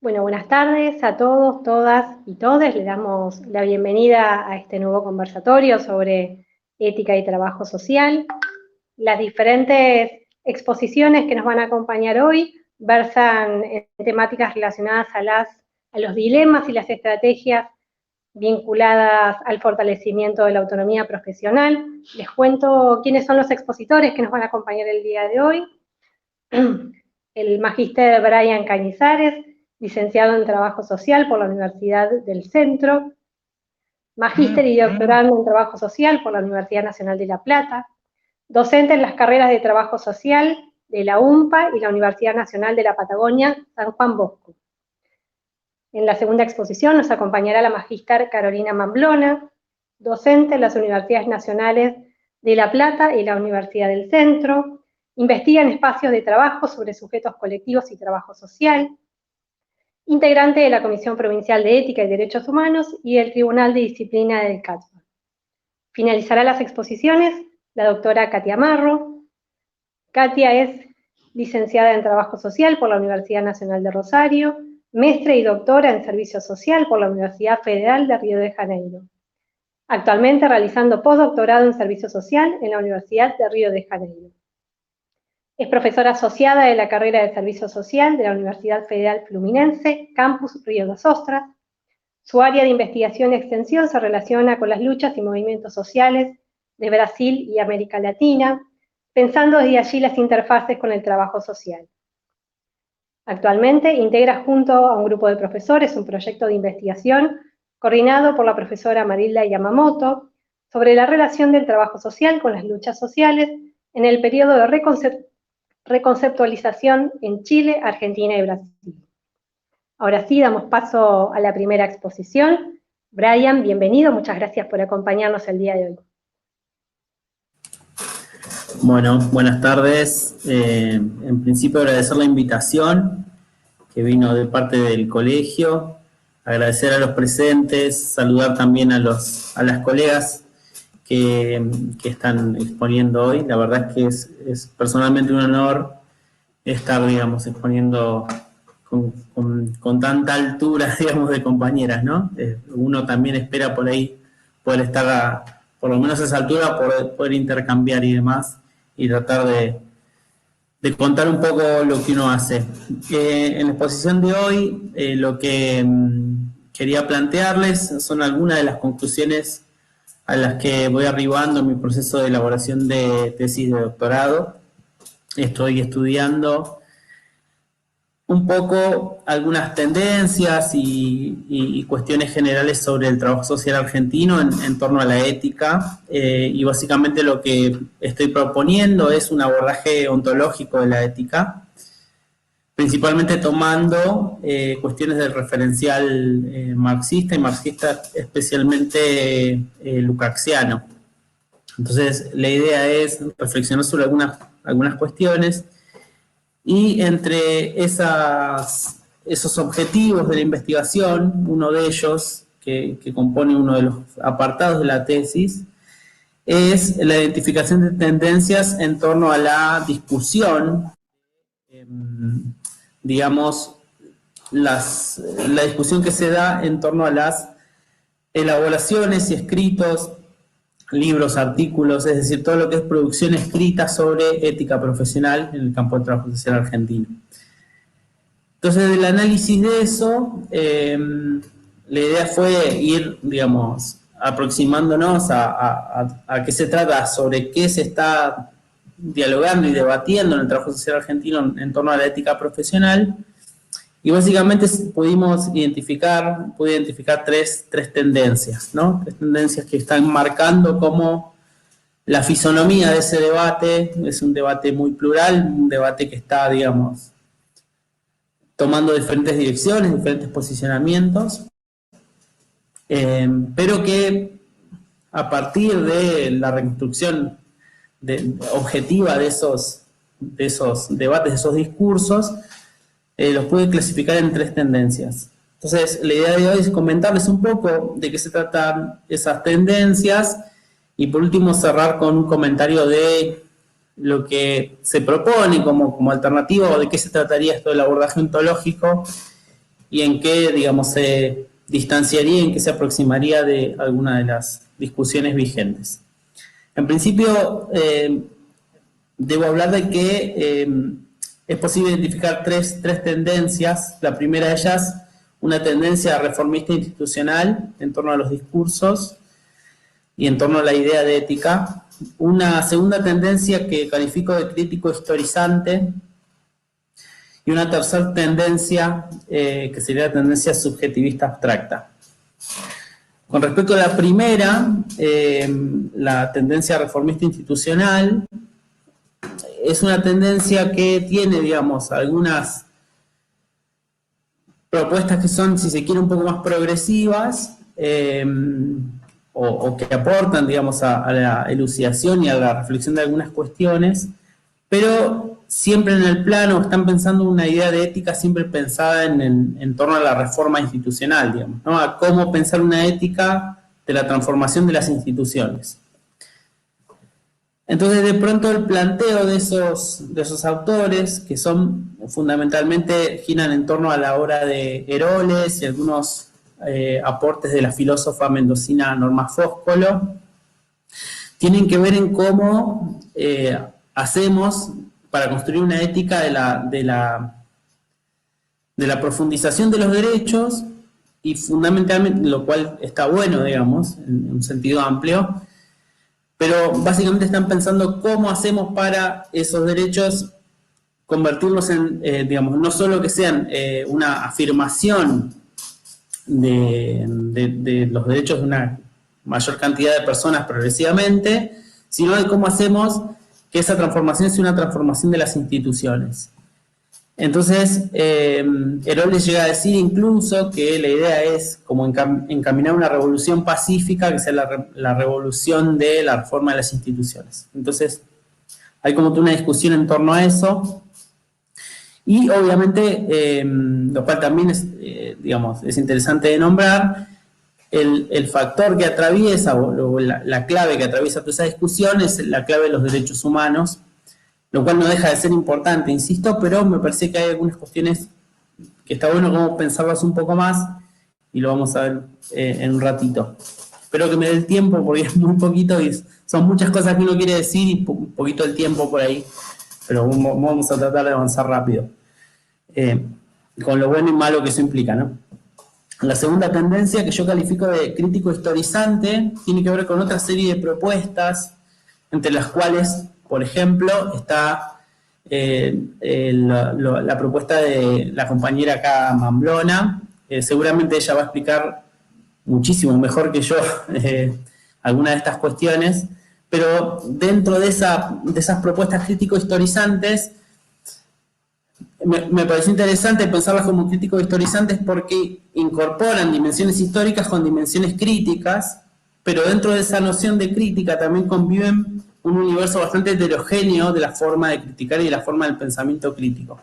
Bueno, buenas tardes a todos, todas y todes. Le damos la bienvenida a este nuevo conversatorio sobre ética y trabajo social. Las diferentes exposiciones que nos van a acompañar hoy versan en temáticas relacionadas a los dilemas y las estrategias vinculadas al fortalecimiento de la autonomía profesional. Les cuento quiénes son los expositores que nos van a acompañar el día de hoy. El magíster Brian Cañizares, licenciado en Trabajo Social por la Universidad del Centro, magíster y doctorando en Trabajo Social por la Universidad Nacional de La Plata, docente en las carreras de Trabajo Social de la UMPA y la Universidad Nacional de la Patagonia, San Juan Bosco. En la segunda exposición nos acompañará la magíster Carolina Mamblona, docente en las Universidades Nacionales de La Plata y la Universidad del Centro, investiga en espacios de trabajo sobre sujetos colectivos y trabajo social, integrante de la Comisión Provincial de Ética y Derechos Humanos y del Tribunal de Disciplina del CATFA. Finalizará las exposiciones la doctora Katia Marro. Katia es licenciada en Trabajo Social por la Universidad Nacional de Rosario, maestra y doctora en Servicio Social por la Universidad Federal de Río de Janeiro. Actualmente realizando postdoctorado en Servicio Social en la Universidad de Río de Janeiro. Es profesora asociada de la carrera de Servicio Social de la Universidad Federal Fluminense, Campus Río das Ostras. Su área de investigación y extensión se relaciona con las luchas y movimientos sociales de Brasil y América Latina, pensando desde allí las interfaces con el trabajo social. Actualmente integra junto a un grupo de profesores un proyecto de investigación coordinado por la profesora Marilda Yamamoto sobre la relación del trabajo social con las luchas sociales en el periodo de reconceptualización en Chile, Argentina y Brasil. Ahora sí, damos paso a la primera exposición. Brian, bienvenido, muchas gracias por acompañarnos el día de hoy. Bueno, buenas tardes. En principio agradecer la invitación que vino de parte del colegio, agradecer a los presentes, saludar también a las colegas que están exponiendo hoy. La verdad es que es personalmente un honor estar, digamos, exponiendo con tanta altura, digamos, de compañeras, ¿no? Uno también espera por ahí poder estar por lo menos a esa altura, poder intercambiar y demás, y tratar de contar un poco lo que uno hace. En la exposición de hoy, lo que quería plantearles son algunas de las conclusiones a las que voy arribando en mi proceso de elaboración de tesis de doctorado. Estoy estudiando un poco algunas tendencias y cuestiones generales sobre el trabajo social argentino en torno a la ética, y básicamente lo que estoy proponiendo es un abordaje ontológico de la ética, principalmente tomando cuestiones del referencial marxista y marxista especialmente lukácsiano. Entonces la idea es reflexionar sobre algunas cuestiones. Y entre esos objetivos de la investigación, uno de ellos, que compone uno de los apartados de la tesis, es la identificación de tendencias en torno a la discusión, digamos, la discusión que se da en torno a las elaboraciones y escritos, libros, artículos, es decir, todo lo que es producción escrita sobre ética profesional en el campo del trabajo social argentino. Entonces, del análisis de eso, la idea fue ir, digamos, aproximándonos a qué se trata, sobre qué se está dialogando y debatiendo en el trabajo social argentino en torno a la ética profesional. Y básicamente pude identificar tres tendencias, ¿no? Tres tendencias que están marcando como la fisonomía de ese debate. Es un debate muy plural, un debate que está, digamos, tomando diferentes direcciones, diferentes posicionamientos, pero que a partir de la reconstrucción objetiva de esos debates, de esos discursos, los pude clasificar en tres tendencias. Entonces, la idea de hoy es comentarles un poco de qué se tratan esas tendencias y por último cerrar con un comentario de lo que se propone como alternativa o de qué se trataría esto del abordaje ontológico y en qué, digamos, se distanciaría, en qué se aproximaría de alguna de las discusiones vigentes. En principio, debo hablar de que es posible identificar tres tendencias. La primera de ellas, una tendencia reformista institucional en torno a los discursos y en torno a la idea de ética. Una segunda tendencia que califico de crítico historizante, y una tercera tendencia que sería la tendencia subjetivista abstracta. Con respecto a la primera, la tendencia reformista institucional, es una tendencia que tiene, digamos, algunas propuestas que son, si se quiere, un poco más progresivas, o que aportan, digamos, a la elucidación y a la reflexión de algunas cuestiones, pero siempre en el plano están pensando una idea de ética siempre pensada en torno a la reforma institucional, digamos, ¿no? A cómo pensar una ética de la transformación de las instituciones. Entonces, de pronto, el planteo de esos autores, que son fundamentalmente, giran en torno a la obra de Heroles y algunos aportes de la filósofa mendocina Norma Fóscolo, tienen que ver en cómo hacemos para construir una ética de la profundización de los derechos, y fundamentalmente, lo cual está bueno, digamos, en un sentido amplio, pero básicamente están pensando cómo hacemos para esos derechos convertirlos en, digamos, no solo que sean una afirmación de los derechos de una mayor cantidad de personas progresivamente, sino de cómo hacemos que esa transformación sea una transformación de las instituciones. Entonces, Heroles llega a decir incluso que la idea es como encaminar una revolución pacífica, que sea la revolución de la reforma de las instituciones. Entonces, hay como una discusión en torno a eso. Y obviamente, lo cual también es, digamos, es interesante de nombrar, el factor que atraviesa, o la clave que atraviesa toda esa discusión es la clave de los derechos humanos, lo cual no deja de ser importante, insisto, pero me parece que hay algunas cuestiones que está bueno como pensarlas un poco más, y lo vamos a ver en un ratito. Espero que me dé el tiempo, porque es muy poquito y son muchas cosas que uno quiere decir y un poquito el tiempo por ahí, pero vamos a tratar de avanzar rápido, con lo bueno y malo que eso implica, ¿no? La segunda tendencia, que yo califico de crítico historizante, tiene que ver con otra serie de propuestas, entre las cuales, por ejemplo, está la propuesta de la compañera acá, Mamblona. Seguramente ella va a explicar muchísimo mejor que yo algunas de estas cuestiones, pero dentro de esas propuestas crítico-historizantes, me pareció interesante pensarlas como crítico-historizantes porque incorporan dimensiones históricas con dimensiones críticas, pero dentro de esa noción de crítica también conviven un universo bastante heterogéneo de la forma de criticar y de la forma del pensamiento crítico.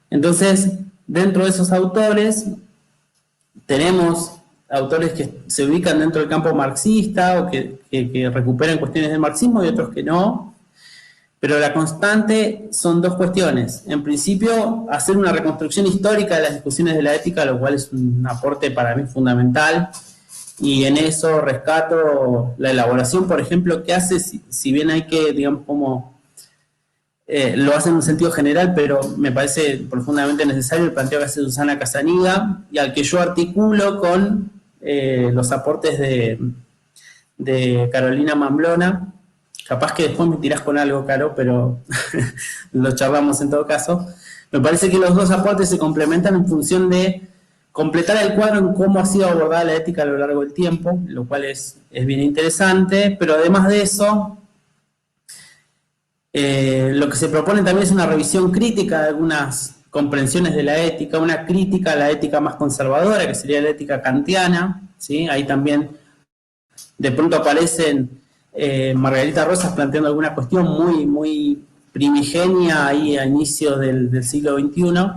Entonces, dentro de esos autores, tenemos autores que se ubican dentro del campo marxista o que recuperan cuestiones del marxismo y otros que no, pero la constante son dos cuestiones. En principio, hacer una reconstrucción histórica de las discusiones de la ética, lo cual es un aporte para mí fundamental, y en eso rescato la elaboración, por ejemplo, que hace, si bien hay que, digamos, como lo hace en un sentido general, pero me parece profundamente necesario el planteo que hace Susana Casaniga, y al que yo articulo con los aportes de Carolina Mamblona. Capaz que después me tirás con algo, Caro, pero lo charlamos en todo caso. Me parece que los dos aportes se complementan en función de completar el cuadro en cómo ha sido abordada la ética a lo largo del tiempo, lo cual es bien interesante, pero además de eso, lo que se propone también es una revisión crítica de algunas comprensiones de la ética, una crítica a la ética más conservadora, que sería la ética kantiana, ¿sí? Ahí también de pronto aparecen Margarita Rosas planteando alguna cuestión muy, muy primigenia ahí a inicios del siglo XXI.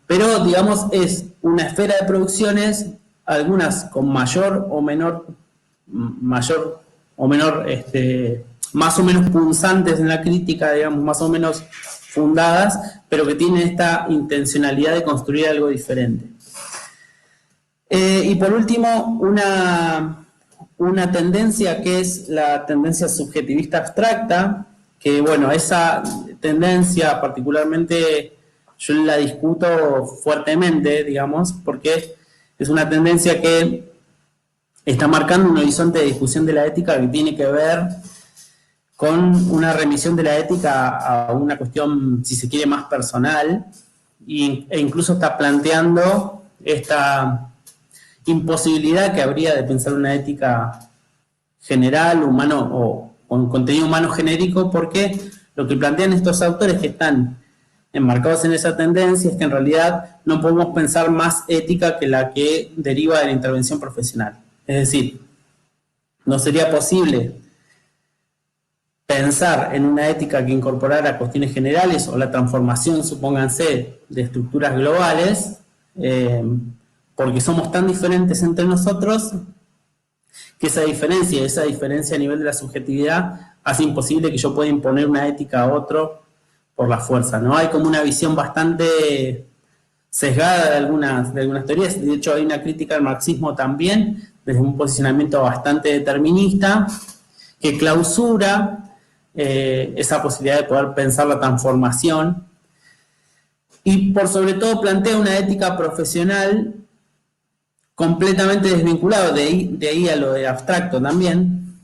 Pero, digamos, es una esfera de producciones, algunas con mayor o menor, más o menos punzantes en la crítica, digamos, más o menos fundadas, pero que tienen esta intencionalidad de construir algo diferente. Y por último, una tendencia que es la tendencia subjetivista abstracta, que bueno, esa tendencia particularmente yo la discuto fuertemente, digamos, porque es una tendencia que está marcando un horizonte de discusión de la ética que tiene que ver con una remisión de la ética a una cuestión, si se quiere, más personal, e incluso está planteando esta imposibilidad que habría de pensar una ética general, humano o con contenido humano genérico, porque lo que plantean estos autores que están enmarcados en esa tendencia es que en realidad no podemos pensar más ética que la que deriva de la intervención profesional. Es decir, no sería posible pensar en una ética que incorporara cuestiones generales o la transformación, supónganse, de estructuras globales, porque somos tan diferentes entre nosotros que esa diferencia a nivel de la subjetividad hace imposible que yo pueda imponer una ética a otro por la fuerza, ¿no? Hay como una visión bastante sesgada de algunas teorías. De hecho, hay una crítica al marxismo también, desde un posicionamiento bastante determinista, que clausura esa posibilidad de poder pensar la transformación y por sobre todo plantea una ética profesional completamente desvinculado, de ahí a lo de abstracto también,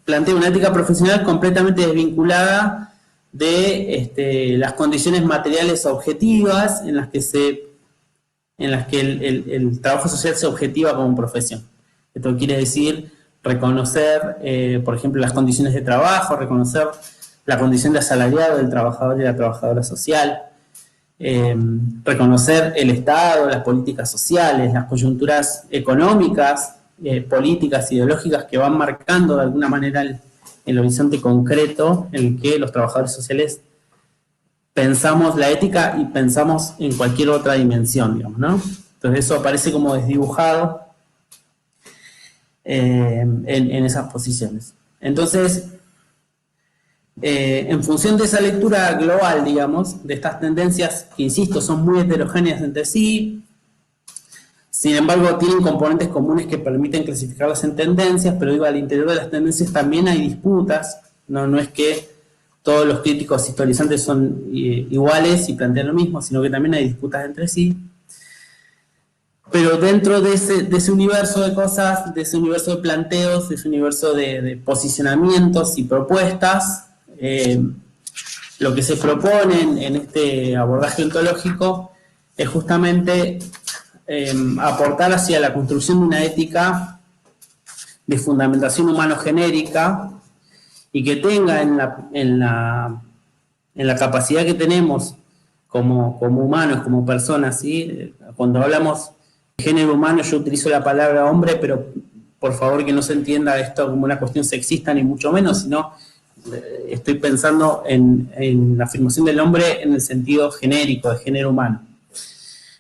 plantea una ética profesional completamente desvinculada de las condiciones materiales objetivas en las que el trabajo social se objetiva como profesión. Esto quiere decir reconocer, por ejemplo, las condiciones de trabajo, reconocer la condición de asalariado del trabajador y la trabajadora social, reconocer el Estado, las políticas sociales, las coyunturas económicas, políticas, ideológicas que van marcando de alguna manera el horizonte concreto en el que los trabajadores sociales pensamos la ética y pensamos en cualquier otra dimensión, digamos, ¿no? Entonces eso aparece como desdibujado en esas posiciones. Entonces, en función de esa lectura global, digamos, de estas tendencias que, insisto, son muy heterogéneas entre sí, sin embargo, tienen componentes comunes que permiten clasificarlas en tendencias, pero digo, al interior de las tendencias también hay disputas, no es que todos los críticos historizantes son iguales y plantean lo mismo, sino que también hay disputas entre sí. Pero dentro de ese universo de cosas, de ese universo de planteos, de ese universo de posicionamientos y propuestas, lo que se propone en este abordaje ontológico es justamente aportar hacia la construcción de una ética de fundamentación humano-genérica y que tenga en la capacidad que tenemos como humanos, como personas, ¿sí? Cuando hablamos de género humano yo utilizo la palabra hombre, pero por favor que no se entienda esto como una cuestión sexista ni mucho menos, sino estoy pensando en la afirmación del hombre en el sentido genérico, de género humano.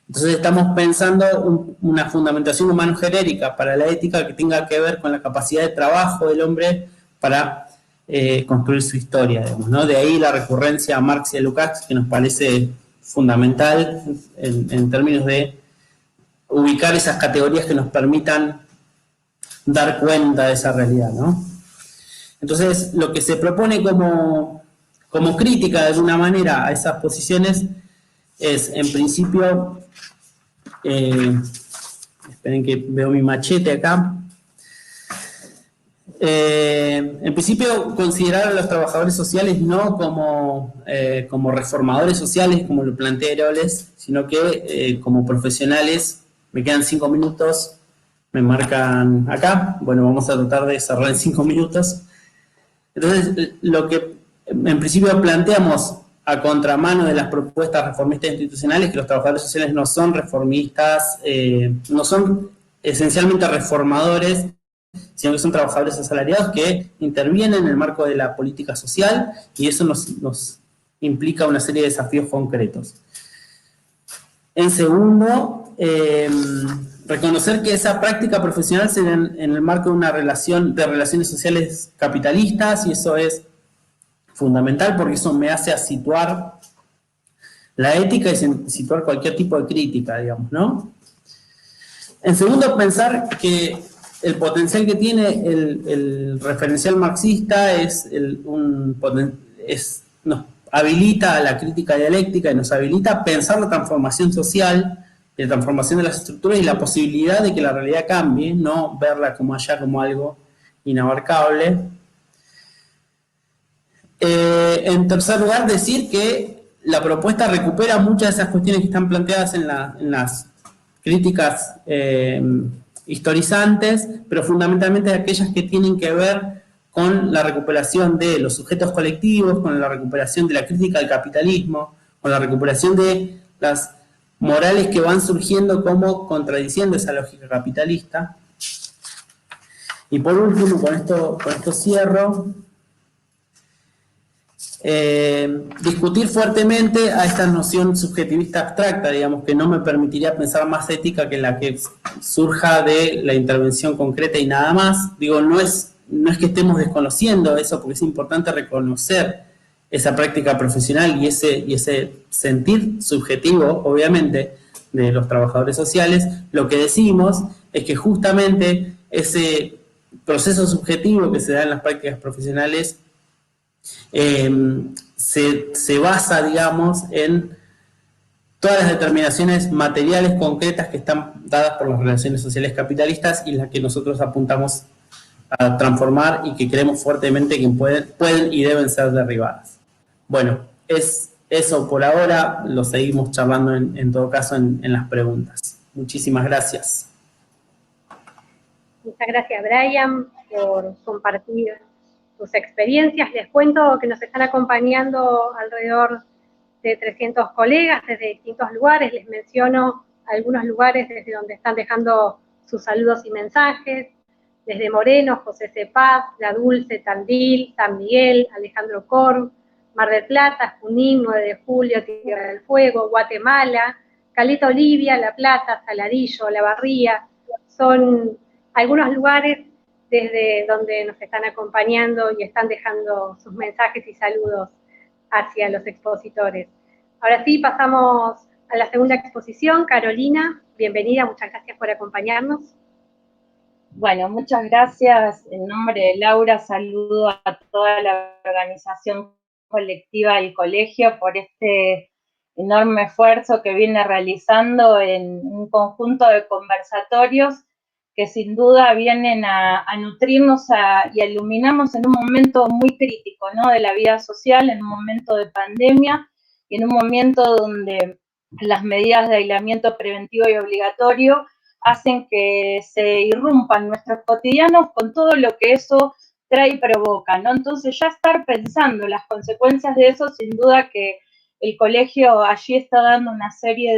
Entonces estamos pensando una fundamentación humano-genérica para la ética que tenga que ver con la capacidad de trabajo del hombre para construir su historia, digamos, ¿no? De ahí la recurrencia a Marx y a Lukács, que nos parece fundamental en términos de ubicar esas categorías que nos permitan dar cuenta de esa realidad, ¿no? Entonces, lo que se propone como crítica de alguna manera a esas posiciones es, en principio, esperen que veo mi machete acá. En principio, considerar a los trabajadores sociales no como reformadores sociales, como lo plantea Heroles, sino que como profesionales. Me quedan 5 minutos, me marcan acá. Bueno, vamos a tratar de cerrar en 5 minutos. Entonces, lo que en principio planteamos a contramano de las propuestas reformistas institucionales, que los trabajadores sociales no son reformistas, no son esencialmente reformadores, sino que son trabajadores asalariados que intervienen en el marco de la política social, y eso nos implica una serie de desafíos concretos. En segundo, reconocer que esa práctica profesional se da en el marco de una relación de relaciones sociales capitalistas, y eso es fundamental porque eso me hace a situar la ética y situar cualquier tipo de crítica, digamos, ¿no? En segundo, pensar que el potencial que tiene el referencial marxista nos habilita a la crítica dialéctica y nos habilita a pensar la transformación social, la transformación de las estructuras y la posibilidad de que la realidad cambie, no verla como allá como algo inabarcable. En tercer lugar, decir que la propuesta recupera muchas de esas cuestiones que están planteadas en las críticas historizantes, pero fundamentalmente aquellas que tienen que ver con la recuperación de los sujetos colectivos, con la recuperación de la crítica al capitalismo, con la recuperación de las morales que van surgiendo como contradiciendo esa lógica capitalista. Y por último, con esto cierro, discutir fuertemente a esta noción subjetivista abstracta, digamos, que no me permitiría pensar más ética que la que surja de la intervención concreta y nada más. Digo, no es que estemos desconociendo eso, porque es importante reconocer esa práctica profesional y ese sentir subjetivo, obviamente, de los trabajadores sociales. Lo que decimos es que justamente ese proceso subjetivo que se da en las prácticas profesionales se basa, digamos, en todas las determinaciones materiales concretas que están dadas por las relaciones sociales capitalistas y las que nosotros apuntamos a transformar y que creemos fuertemente que pueden y deben ser derribadas. Bueno, es eso por ahora, lo seguimos charlando en todo caso en las preguntas. Muchísimas gracias. Muchas gracias, Brian, por compartir tus experiencias. Les cuento que nos están acompañando alrededor de 300 colegas desde distintos lugares. Les menciono algunos lugares desde donde están dejando sus saludos y mensajes. Desde Moreno, José Cepaz, La Dulce, Tandil, San Miguel, Alejandro Corm, Mar del Plata, Junín, 9 de Julio, Tierra del Fuego, Guatemala, Caleta Olivia, La Plata, Saladillo, La Barría. Son algunos lugares desde donde nos están acompañando y están dejando sus mensajes y saludos hacia los expositores. Ahora sí, pasamos a la segunda exposición. Carolina, bienvenida, muchas gracias por acompañarnos. Bueno, muchas gracias. En nombre de Laura, saludo a toda la organización colectiva del colegio por este enorme esfuerzo que viene realizando en un conjunto de conversatorios que sin duda vienen a nutrirnos y a iluminarnos en un momento muy crítico, ¿no?, de la vida social, en un momento de pandemia y en un momento donde las medidas de aislamiento preventivo y obligatorio hacen que se irrumpan nuestros cotidianos con todo lo que eso trae y provoca, ¿no? Entonces ya estar pensando las consecuencias de eso, sin duda que el colegio allí está dando una serie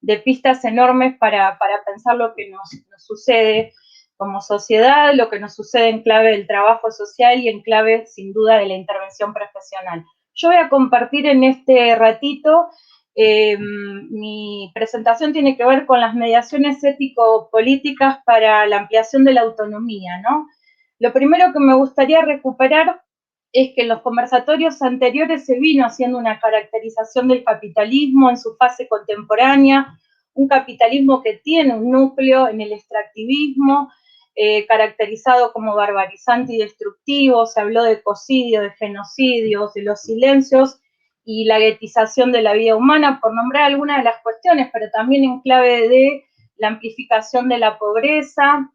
de pistas enormes para pensar lo que nos sucede como sociedad, lo que nos sucede en clave del trabajo social y en clave, sin duda, de la intervención profesional. Yo voy a compartir en este ratito mi presentación tiene que ver con las mediaciones ético-políticas para la ampliación de la autonomía, ¿no? Lo primero que me gustaría recuperar es que en los conversatorios anteriores se vino haciendo una caracterización del capitalismo en su fase contemporánea, un capitalismo que tiene un núcleo en el extractivismo, caracterizado como barbarizante y destructivo. Se habló de ecocidio, de genocidios, de los silencios y la guetización de la vida humana, por nombrar algunas de las cuestiones, pero también en clave de la amplificación de la pobreza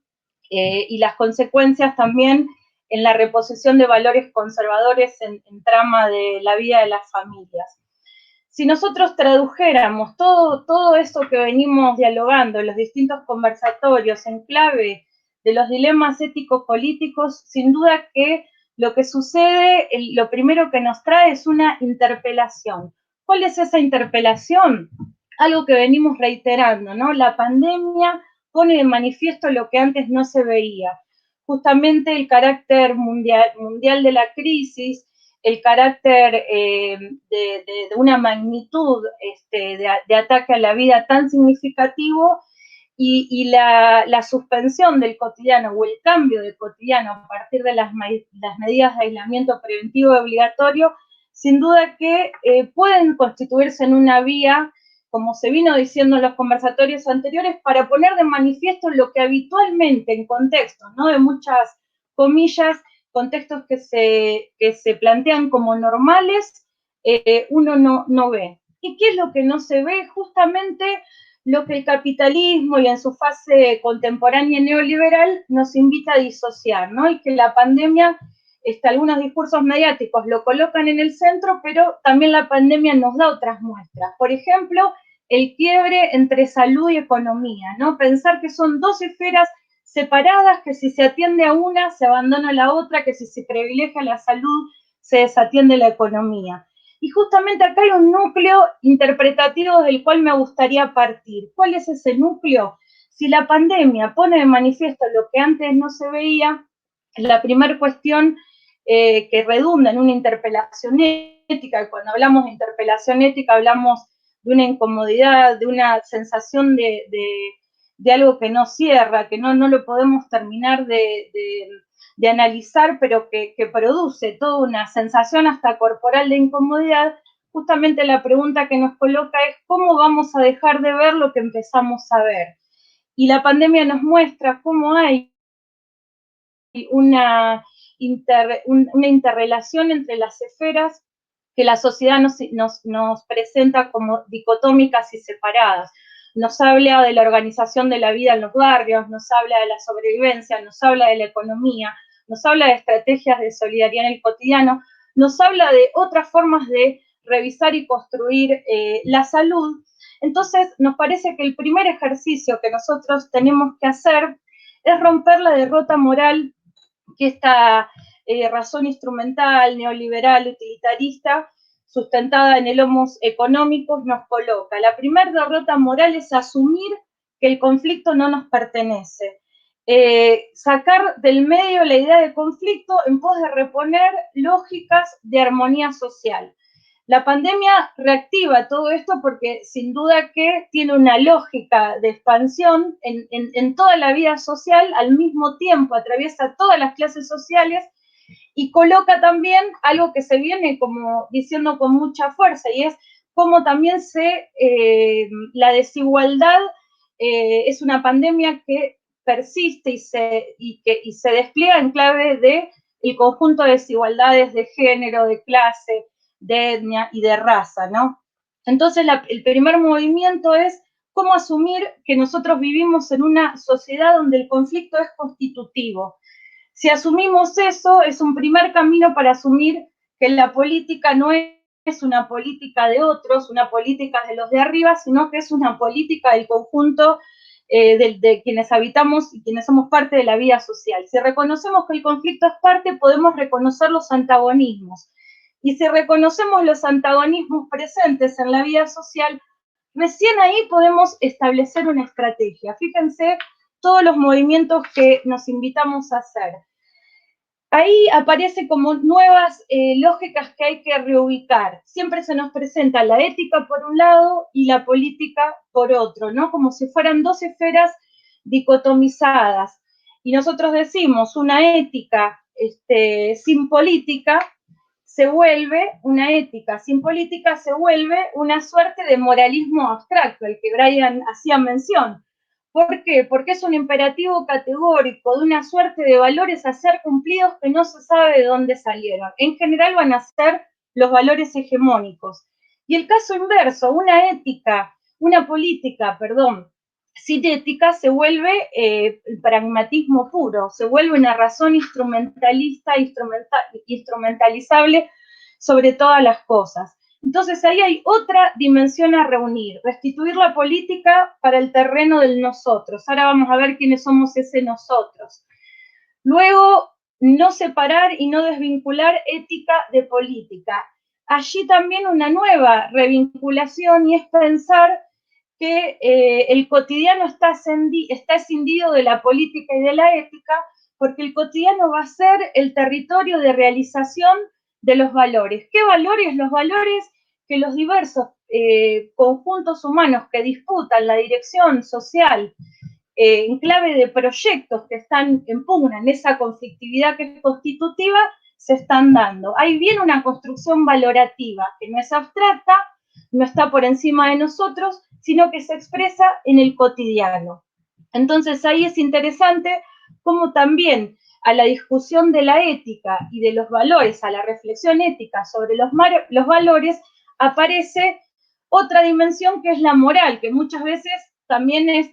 y las consecuencias también en la reposición de valores conservadores en trama de la vida de las familias. Si nosotros tradujéramos todo eso que venimos dialogando en los distintos conversatorios en clave de los dilemas ético-políticos, sin duda que lo que sucede, lo primero que nos trae es una interpelación. ¿Cuál es esa interpelación? Algo que venimos reiterando, ¿no? La pandemia pone de manifiesto lo que antes no se veía. Justamente el carácter mundial de la crisis, el carácter de una magnitud de ataque a la vida tan significativo y la suspensión del cotidiano o el cambio del cotidiano a partir de las medidas de aislamiento preventivo y obligatorio, sin duda que pueden constituirse en una vía, como se vino diciendo en los conversatorios anteriores, para poner de manifiesto lo que habitualmente en contextos, ¿no?, de muchas comillas, contextos que se plantean como normales, uno no ve. ¿Y qué es lo que no se ve? Justamente lo que el capitalismo y en su fase contemporánea neoliberal nos invita a disociar, ¿no? Y que la pandemia, algunos discursos mediáticos lo colocan en el centro, pero también la pandemia nos da otras muestras. Por ejemplo, el quiebre entre salud y economía, ¿no? Pensar que son dos esferas separadas, que si se atiende a una, se abandona la otra, que si se privilegia la salud, se desatiende la economía. Y justamente acá hay un núcleo interpretativo del cual me gustaría partir. ¿Cuál es ese núcleo? Si la pandemia pone de manifiesto lo que antes no se veía, la primera cuestión que redunda en una interpelación ética, y cuando hablamos de interpelación ética hablamos de una incomodidad, de una sensación de algo que no cierra, que no lo podemos terminar de analizar, pero que produce toda una sensación hasta corporal de incomodidad. Justamente la pregunta que nos coloca es ¿cómo vamos a dejar de ver lo que empezamos a ver? Y la pandemia nos muestra cómo hay una interrelación entre las esferas que la sociedad nos presenta como dicotómicas y separadas. Nos habla de la organización de la vida en los barrios, nos habla de la sobrevivencia, nos habla de la economía, nos habla de estrategias de solidaridad en el cotidiano, nos habla de otras formas de revisar y construir la salud. Entonces, nos parece que el primer ejercicio que nosotros tenemos que hacer es romper la derrota moral que esta razón instrumental, neoliberal, utilitarista, sustentada en el homos económicos, nos coloca. La primera derrota moral es asumir que el conflicto no nos pertenece. Sacar del medio la idea de conflicto en pos de reponer lógicas de armonía social. La pandemia reactiva todo esto porque sin duda que tiene una lógica de expansión en toda la vida social, al mismo tiempo atraviesa todas las clases sociales y coloca también algo que se viene como diciendo con mucha fuerza, y es cómo también la desigualdad es una pandemia que persiste y se despliega en clave de el conjunto de desigualdades de género, de clase, de etnia y de raza, ¿no? Entonces, el primer movimiento es cómo asumir que nosotros vivimos en una sociedad donde el conflicto es constitutivo. Si asumimos eso, es un primer camino para asumir que la política no es una política de otros, una política de los de arriba, sino que es una política del conjunto de quienes habitamos y quienes somos parte de la vida social. Si reconocemos que el conflicto es parte, podemos reconocer los antagonismos. Y si reconocemos los antagonismos presentes en la vida social, recién ahí podemos establecer una estrategia. Fíjense todos los movimientos que nos invitamos a hacer. Ahí aparece como nuevas lógicas que hay que reubicar. Siempre se nos presenta la ética por un lado y la política por otro, ¿no? Como si fueran dos esferas dicotomizadas. Y nosotros decimos, una ética sin política se vuelve, una ética sin política se vuelve una suerte de moralismo abstracto, el que Brian hacía mención. ¿Por qué? Porque es un imperativo categórico de una suerte de valores a ser cumplidos que no se sabe de dónde salieron. En general van a ser los valores hegemónicos. Y el caso inverso, una política, sin ética se vuelve el pragmatismo puro, se vuelve una razón instrumentalizable sobre todas las cosas. Entonces ahí hay otra dimensión a reunir, restituir la política para el terreno del nosotros. Ahora vamos a ver quiénes somos ese nosotros. Luego, no separar y no desvincular ética de política. Allí también una nueva revinculación, y es pensar que el cotidiano está escindido de la política y de la ética, porque el cotidiano va a ser el territorio de realización de los valores. ¿Qué valores? Los valores que los diversos conjuntos humanos que disputan la dirección social en clave de proyectos que están en pugna en esa conflictividad que es constitutiva, se están dando. Ahí viene una construcción valorativa que no es abstracta, no está por encima de nosotros, sino que se expresa en el cotidiano. Entonces ahí es interesante cómo también a la discusión de la ética y de los valores, a la reflexión ética sobre los valores, aparece otra dimensión que es la moral, que muchas veces también es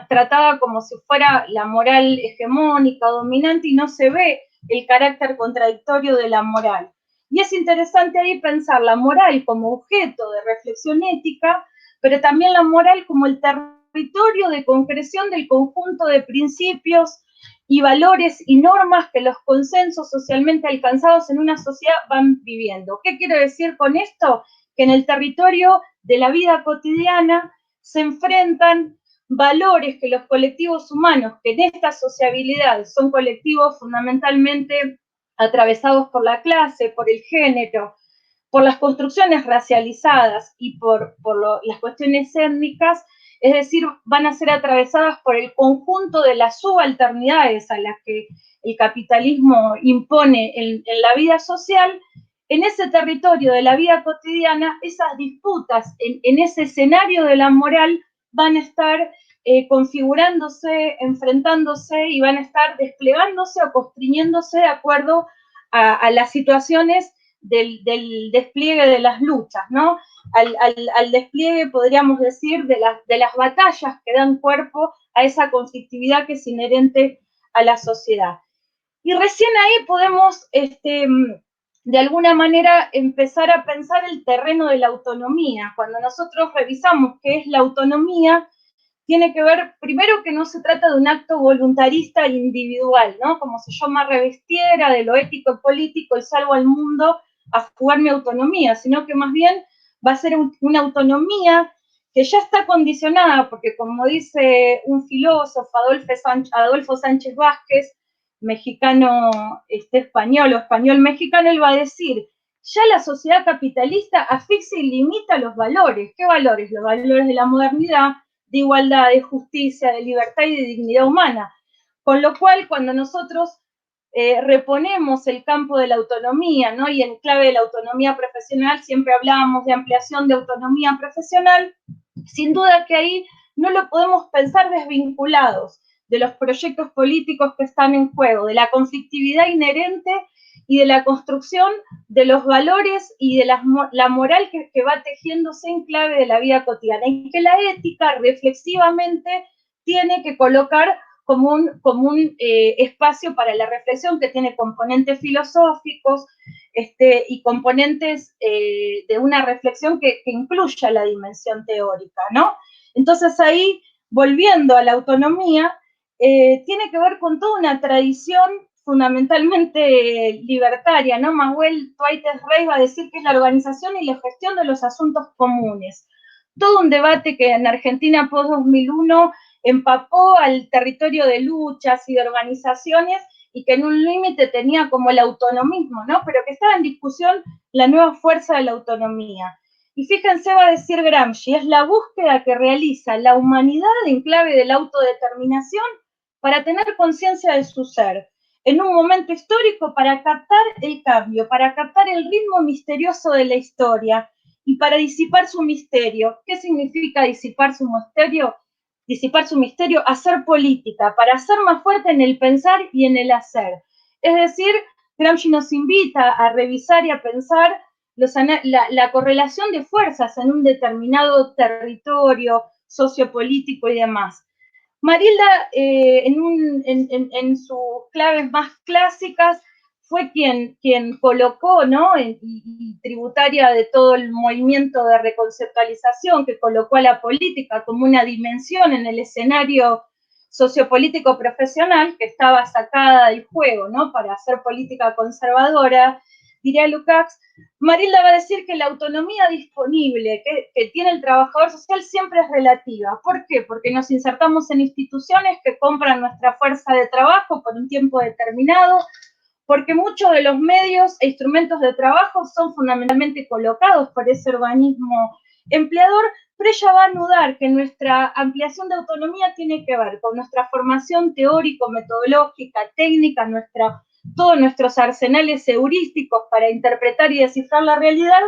tratada como si fuera la moral hegemónica, dominante, y no se ve el carácter contradictorio de la moral. Y es interesante ahí pensar la moral como objeto de reflexión ética, pero también la moral como el territorio de concreción del conjunto de principios y valores y normas que los consensos socialmente alcanzados en una sociedad van viviendo. ¿Qué quiero decir con esto? Que en el territorio de la vida cotidiana se enfrentan valores que los colectivos humanos, que en esta sociabilidad son colectivos fundamentalmente atravesados por la clase, por el género, por las construcciones racializadas y por las cuestiones étnicas, es decir, van a ser atravesadas por el conjunto de las subalternidades a las que el capitalismo impone en la vida social. En ese territorio de la vida cotidiana, esas disputas en ese escenario de la moral van a estar configurándose, enfrentándose y van a estar desplegándose o constriñéndose de acuerdo a las situaciones del despliegue de las luchas, ¿no? Al despliegue, podríamos decir, de las batallas que dan cuerpo a esa conflictividad que es inherente a la sociedad. Y recién ahí podemos, de alguna manera, empezar a pensar el terreno de la autonomía. Cuando nosotros revisamos qué es la autonomía, tiene que ver, primero, que no se trata de un acto voluntarista e individual, ¿no? Como si yo me revestiera de lo ético y político y salgo al mundo a jugar mi autonomía, sino que más bien va a ser una autonomía que ya está condicionada, porque como dice un filósofo, Adolfo Sánchez Vázquez, mexicano español o español mexicano, él va a decir, ya la sociedad capitalista asfixia y limita los valores. ¿Qué valores? Los valores de la modernidad, de igualdad, de justicia, de libertad y de dignidad humana. Con lo cual, cuando nosotros reponemos el campo de la autonomía, ¿no? Y en clave de la autonomía profesional siempre hablábamos de ampliación de autonomía profesional, sin duda que ahí no lo podemos pensar desvinculados de los proyectos políticos que están en juego, de la conflictividad inherente y de la construcción de los valores y de la moral que va tejiéndose en clave de la vida cotidiana, y que la ética reflexivamente tiene que colocar como un espacio para la reflexión que tiene componentes filosóficos y componentes de una reflexión que incluya la dimensión teórica, ¿no? Entonces ahí, volviendo a la autonomía, tiene que ver con toda una tradición fundamentalmente libertaria, ¿no? Manuel Twites Rey va a decir que es la organización y la gestión de los asuntos comunes. Todo un debate que en Argentina post-2001 empapó al territorio de luchas y de organizaciones y que en un límite tenía como el autonomismo, ¿no? Pero que estaba en discusión la nueva fuerza de la autonomía. Y fíjense, va a decir Gramsci, es la búsqueda que realiza la humanidad en clave de la autodeterminación para tener conciencia de su ser, en un momento histórico para captar el cambio, para captar el ritmo misterioso de la historia y para disipar su misterio. ¿Qué significa disipar su misterio? Disipar su misterio, hacer política, para ser más fuerte en el pensar y en el hacer. Es decir, Gramsci nos invita a revisar y a pensar la correlación de fuerzas en un determinado territorio sociopolítico y demás. Marilda, en sus claves más clásicas, fue quien colocó, ¿no? Y tributaria de todo el movimiento de reconceptualización que colocó a la política como una dimensión en el escenario sociopolítico profesional que estaba sacada del juego, ¿no? Para hacer política conservadora, diría Lukács. Marilda va a decir que la autonomía disponible que tiene el trabajador social siempre es relativa. ¿Por qué? Porque nos insertamos en instituciones que compran nuestra fuerza de trabajo por un tiempo determinado, porque muchos de los medios e instrumentos de trabajo son fundamentalmente colocados por ese organismo empleador, pero ella va a anudar que nuestra ampliación de autonomía tiene que ver con nuestra formación teórico-metodológica, técnica, todos nuestros arsenales heurísticos para interpretar y descifrar la realidad,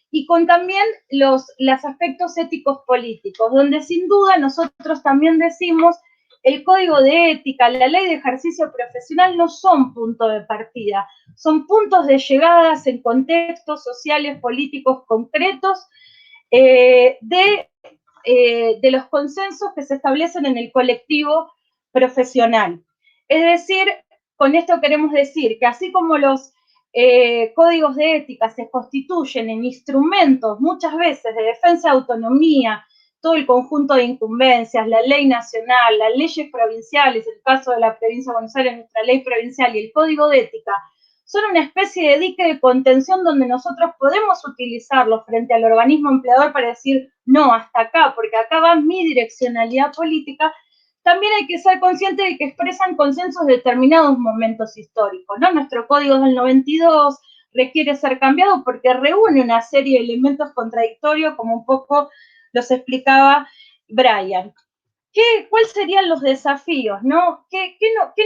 y con también los aspectos éticos políticos, donde sin duda nosotros también decimos el código de ética, la ley de ejercicio profesional no son punto de partida, son puntos de llegadas en contextos sociales, políticos concretos, de los consensos que se establecen en el colectivo profesional. Es decir, con esto queremos decir que así como los códigos de ética se constituyen en instrumentos muchas veces de defensa de autonomía, todo el conjunto de incumbencias, la ley nacional, las leyes provinciales, el caso de la provincia de Buenos Aires, nuestra ley provincial y el código de ética, son una especie de dique de contención donde nosotros podemos utilizarlos frente al organismo empleador para decir, no, hasta acá, porque acá va mi direccionalidad política. También hay que ser consciente de que expresan consensos de determinados momentos históricos, ¿no? Nuestro código del 92 requiere ser cambiado porque reúne una serie de elementos contradictorios, como un poco los explicaba Brian. ¿Cuáles serían los desafíos, ¿no? ¿Qué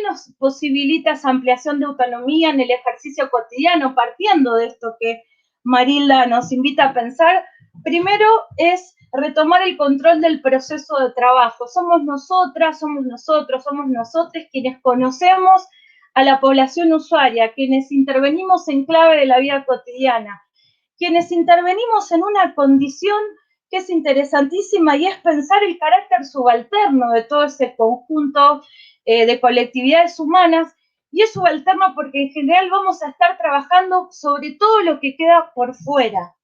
nos posibilita esa ampliación de autonomía en el ejercicio cotidiano, partiendo de esto que Marilda nos invita a pensar? Primero es retomar el control del proceso de trabajo. Somos nosotras, somos nosotros, somos nosotros quienes conocemos a la población usuaria, quienes intervenimos en clave de la vida cotidiana, quienes intervenimos en una condición que es interesantísima y es pensar el carácter subalterno de todo ese conjunto de colectividades humanas, y es subalterno porque en general vamos a estar trabajando sobre todo lo que queda por fuera.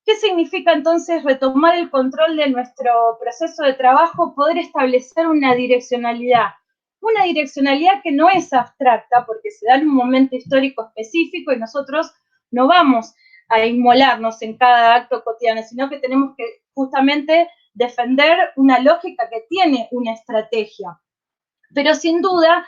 ¿Qué significa entonces retomar el control de nuestro proceso de trabajo, poder establecer una direccionalidad? Una direccionalidad que no es abstracta porque se da en un momento histórico específico y nosotros no vamos a inmolarnos en cada acto cotidiano, sino que tenemos que justamente defender una lógica que tiene una estrategia. Pero sin duda,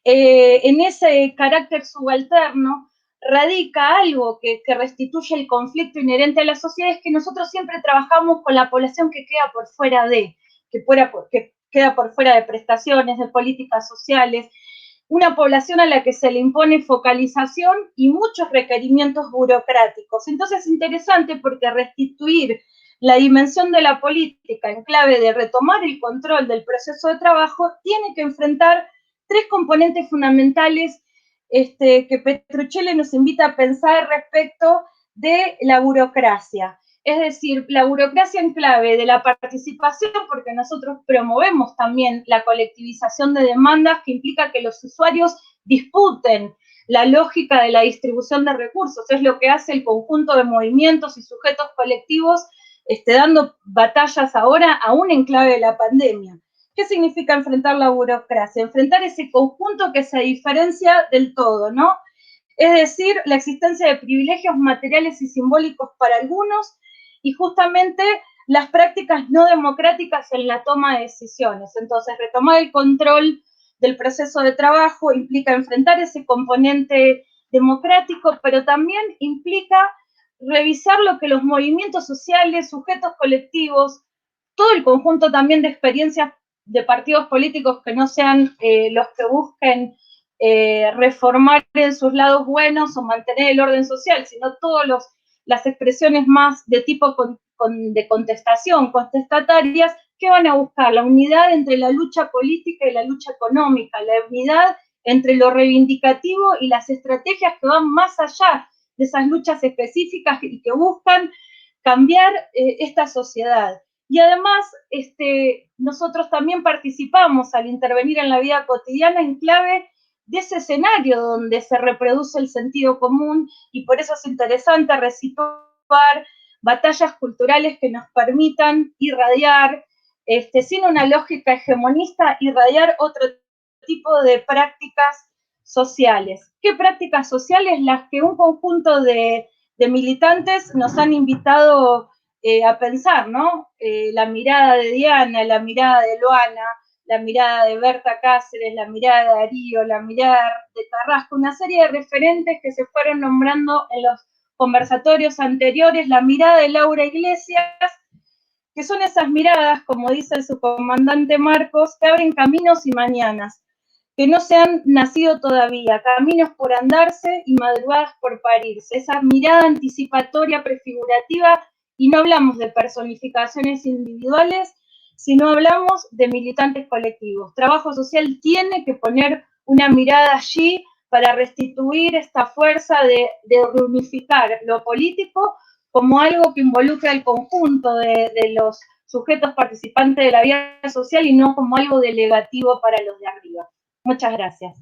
en ese carácter subalterno radica algo que restituye el conflicto inherente a la sociedad, es que nosotros siempre trabajamos con la población que queda por fuera que queda por fuera de prestaciones, de políticas sociales, una población a la que se le impone focalización y muchos requerimientos burocráticos. Entonces es interesante porque restituir la dimensión de la política en clave de retomar el control del proceso de trabajo tiene que enfrentar tres componentes fundamentales que Petruccelli nos invita a pensar respecto de la burocracia. Es decir, la burocracia en clave de la participación, porque nosotros promovemos también la colectivización de demandas que implica que los usuarios disputen la lógica de la distribución de recursos. Es lo que hace el conjunto de movimientos y sujetos colectivos dando batallas ahora, aún en clave de la pandemia. ¿Qué significa enfrentar la burocracia? Enfrentar ese conjunto que se diferencia del todo, ¿no? Es decir, la existencia de privilegios materiales y simbólicos para algunos y justamente las prácticas no democráticas en la toma de decisiones. Entonces, retomar el control del proceso de trabajo implica enfrentar ese componente democrático, pero también implica revisar lo que los movimientos sociales, sujetos colectivos, todo el conjunto también de experiencias de partidos políticos que no sean los que busquen reformar en sus lados buenos o mantener el orden social, sino todas las expresiones más de tipo de contestación, contestatarias, que van a buscar la unidad entre la lucha política y la lucha económica, la unidad entre lo reivindicativo y las estrategias que van más allá de esas luchas específicas y que buscan cambiar esta sociedad. Y además, nosotros también participamos al intervenir en la vida cotidiana en clave de ese escenario donde se reproduce el sentido común, y por eso es interesante resituar batallas culturales que nos permitan irradiar, sin una lógica hegemonista, irradiar otro tipo de prácticas sociales. ¿Qué prácticas sociales? Las que un conjunto de militantes nos han invitado a pensar, ¿no? La mirada de Diana, la mirada de Luana, la mirada de Berta Cáceres, la mirada de Darío, la mirada de Carrasco, una serie de referentes que se fueron nombrando en los conversatorios anteriores, la mirada de Laura Iglesias, que son esas miradas, como dice el subcomandante Marcos, que abren caminos y mañanas, que no se han nacido todavía, caminos por andarse y madrugadas por parirse, esa mirada anticipatoria, prefigurativa, y no hablamos de personificaciones individuales, sino hablamos de militantes colectivos. Trabajo social tiene que poner una mirada allí para restituir esta fuerza de reunificar lo político como algo que involucra al conjunto de los sujetos participantes de la vida social y no como algo delegativo para los de arriba. Muchas gracias.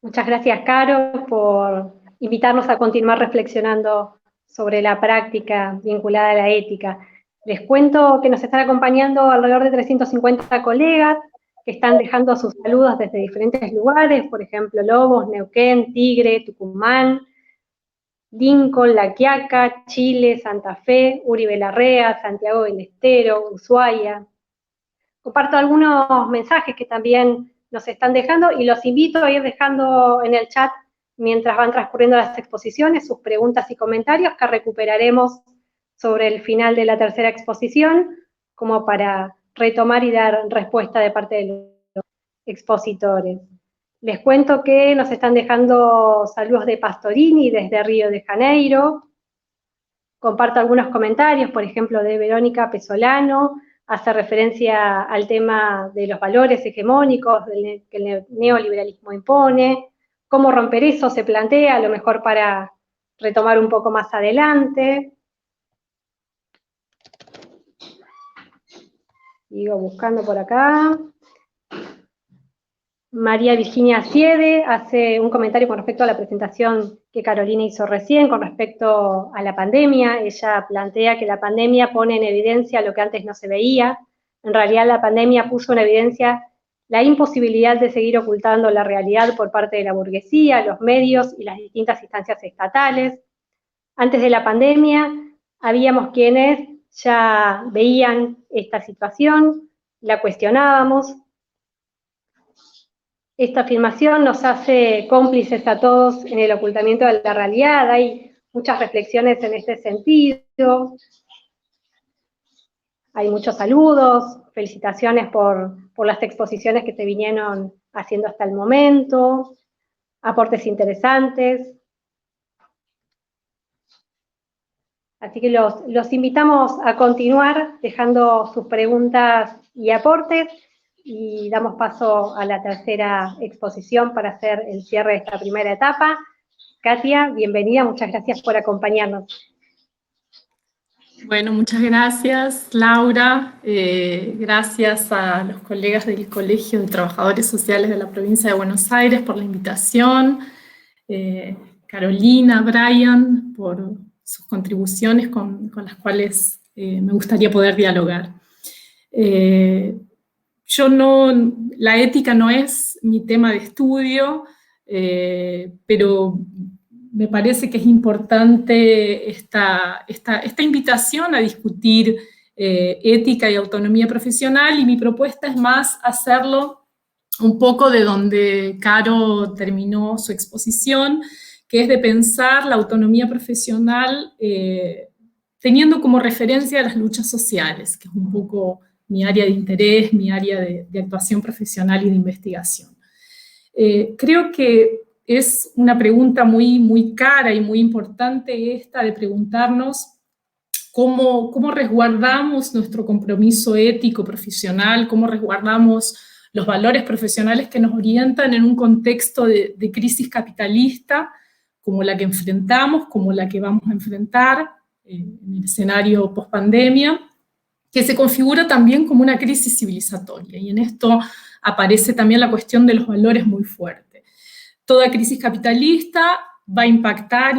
Muchas gracias, Caro, por invitarnos a continuar reflexionando sobre la práctica vinculada a la ética. Les cuento que nos están acompañando alrededor de 350 colegas que están dejando sus saludos desde diferentes lugares, por ejemplo, Lobos, Neuquén, Tigre, Tucumán, Lincoln, La Quiaca, Chile, Santa Fe, Uribe Larrea, Santiago del Estero, Ushuaia. Comparto algunos mensajes que también nos están dejando y los invito a ir dejando en el chat mientras van transcurriendo las exposiciones sus preguntas y comentarios que recuperaremos sobre el final de la tercera exposición como para retomar y dar respuesta de parte de los expositores. Les cuento que nos están dejando saludos de Pastorini desde Río de Janeiro. Comparto algunos comentarios, por ejemplo, de Verónica Pesolano, hace referencia al tema de los valores hegemónicos que el neoliberalismo impone, cómo romper eso se plantea, a lo mejor para retomar un poco más adelante. Sigo buscando por acá. María Virginia Siede hace un comentario con respecto a la presentación que Carolina hizo recién, con respecto a la pandemia. Ella plantea que la pandemia pone en evidencia lo que antes no se veía. En realidad la pandemia puso en evidencia la imposibilidad de seguir ocultando la realidad por parte de la burguesía, los medios y las distintas instancias estatales. Antes de la pandemia habíamos quienes ya veían esta situación, la cuestionábamos. Esta afirmación nos hace cómplices a todos en el ocultamiento de la realidad. Hay muchas reflexiones en este sentido. Hay muchos saludos, felicitaciones por las exposiciones que se vinieron haciendo hasta el momento, aportes interesantes. Así que los invitamos a continuar dejando sus preguntas y aportes. Y damos paso a la tercera exposición para hacer el cierre de esta primera etapa. Katia, bienvenida, muchas gracias por acompañarnos. Bueno, muchas gracias, Laura. Gracias a los colegas del Colegio de Trabajadores Sociales de la Provincia de Buenos Aires por la invitación. Carolina, Brian, por sus contribuciones con las cuales me gustaría poder dialogar. La ética no es mi tema de estudio, pero me parece que es importante esta invitación a discutir ética y autonomía profesional, y mi propuesta es más hacerlo un poco de donde Caro terminó su exposición, que es de pensar la autonomía profesional teniendo como referencia las luchas sociales, que es un poco mi área de interés, mi área de actuación profesional y de investigación. Creo que es una pregunta muy cara y muy importante esta de preguntarnos cómo resguardamos nuestro compromiso ético profesional, cómo resguardamos los valores profesionales que nos orientan en un contexto de crisis capitalista como la que enfrentamos, como la que vamos a enfrentar en el escenario post-pandemia, que se configura también como una crisis civilizatoria, y en esto aparece también la cuestión de los valores muy fuerte. Toda crisis capitalista va a impacta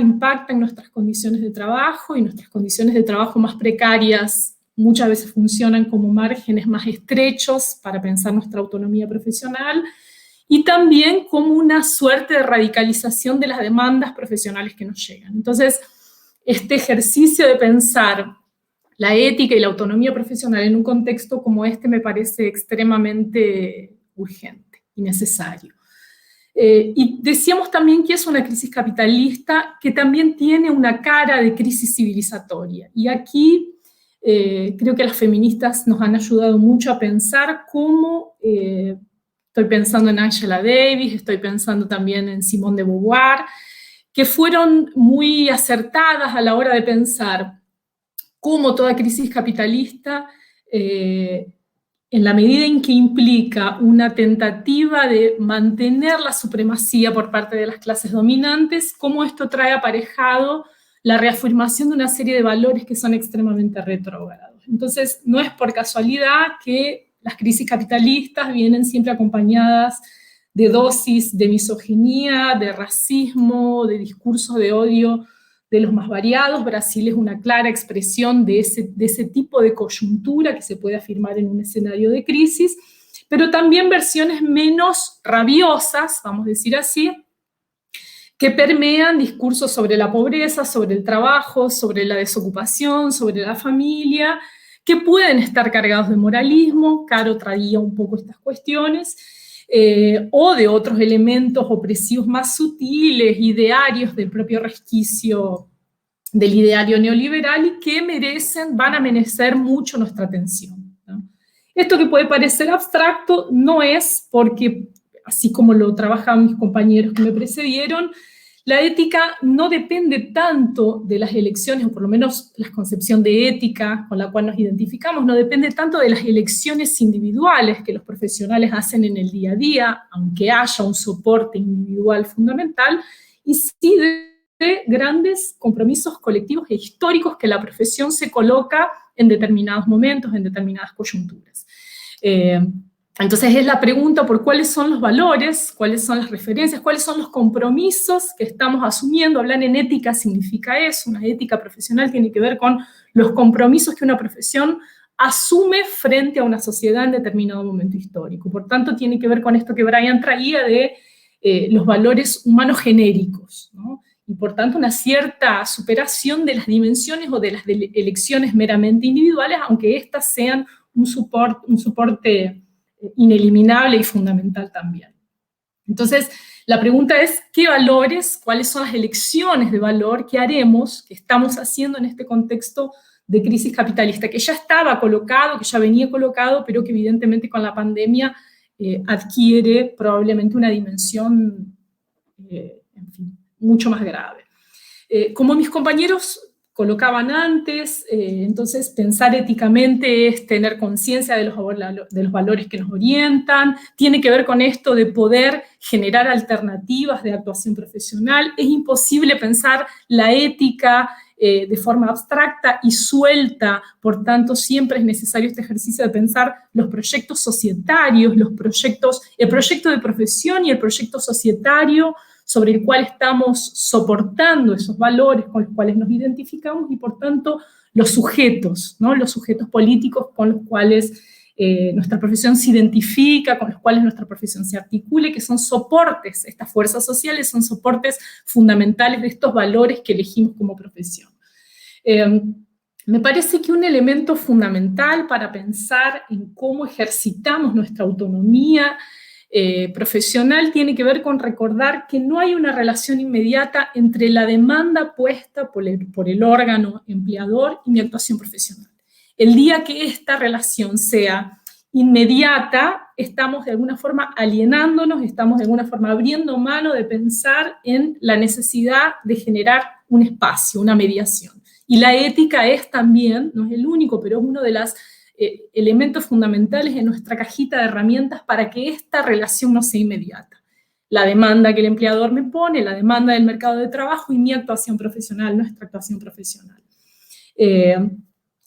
en nuestras condiciones de trabajo, y nuestras condiciones de trabajo más precarias muchas veces funcionan como márgenes más estrechos para pensar nuestra autonomía profesional, y también como una suerte de radicalización de las demandas profesionales que nos llegan. Entonces, este ejercicio de pensar la ética y la autonomía profesional en un contexto como este me parece extremadamente urgente y necesario. Y decíamos también que es una crisis capitalista que también tiene una cara de crisis civilizatoria. Y aquí creo que las feministas nos han ayudado mucho a pensar cómo, estoy pensando en Angela Davis, estoy pensando también en Simone de Beauvoir, que fueron muy acertadas a la hora de pensar cómo toda crisis capitalista, en la medida en que implica una tentativa de mantener la supremacía por parte de las clases dominantes, cómo esto trae aparejado la reafirmación de una serie de valores que son extremadamente retrógrados. Entonces, no es por casualidad que las crisis capitalistas vienen siempre acompañadas de dosis de misoginia, de racismo, de discursos de odio de los más variados. Brasil es una clara expresión de ese tipo de coyuntura que se puede afirmar en un escenario de crisis, pero también versiones menos rabiosas, vamos a decir así, que permean discursos sobre la pobreza, sobre el trabajo, sobre la desocupación, sobre la familia, que pueden estar cargados de moralismo. Caro traía un poco estas cuestiones, o de otros elementos opresivos más sutiles, idearios del propio resquicio del ideario neoliberal y que van a merecer mucho nuestra atención, ¿no? Esto que puede parecer abstracto no es porque, así como lo trabajaban mis compañeros que me precedieron, la ética no depende tanto de las elecciones, o por lo menos la concepción de ética con la cual nos identificamos, no depende tanto de las elecciones individuales que los profesionales hacen en el día a día, aunque haya un soporte individual fundamental, y sí de grandes compromisos colectivos e históricos que la profesión se coloca en determinados momentos, en determinadas coyunturas. Entonces es la pregunta por cuáles son los valores, cuáles son las referencias, cuáles son los compromisos que estamos asumiendo. Hablar en ética significa eso. Una ética profesional tiene que ver con los compromisos que una profesión asume frente a una sociedad en determinado momento histórico. Por tanto, tiene que ver con esto que Brian traía de los valores humanos genéricos, ¿no? Y por tanto una cierta superación de las dimensiones o de las elecciones meramente individuales, aunque éstas sean un soporte ineliminable y fundamental también. Entonces, la pregunta es, ¿qué valores, cuáles son las elecciones de valor que haremos, que estamos haciendo en este contexto de crisis capitalista, que ya estaba colocado, que ya venía colocado, pero que evidentemente con la pandemia adquiere probablemente una dimensión, en fin, mucho más grave. Como mis compañeros colocaban antes, entonces pensar éticamente es tener conciencia de los valores que nos orientan, tiene que ver con esto de poder generar alternativas de actuación profesional. Es imposible pensar la ética de forma abstracta y suelta, por tanto siempre es necesario este ejercicio de pensar los proyectos societarios, el proyecto de profesión y el proyecto societario sobre el cual estamos soportando esos valores con los cuales nos identificamos y, por tanto, los sujetos, ¿no? Los sujetos políticos con los cuales nuestra profesión se identifica, con los cuales nuestra profesión se articule, que son soportes, estas fuerzas sociales son soportes fundamentales de estos valores que elegimos como profesión. Me parece que un elemento fundamental para pensar en cómo ejercitamos nuestra autonomía profesional tiene que ver con recordar que no hay una relación inmediata entre la demanda puesta por el órgano empleador y mi actuación profesional. El día que esta relación sea inmediata, estamos de alguna forma alienándonos, estamos de alguna forma abriendo mano de pensar en la necesidad de generar un espacio, una mediación. Y la ética es también, no es el único, pero es uno de los elementos fundamentales en nuestra cajita de herramientas para que esta relación no sea inmediata. La demanda que el empleador me pone, la demanda del mercado de trabajo y mi actuación profesional, nuestra actuación profesional.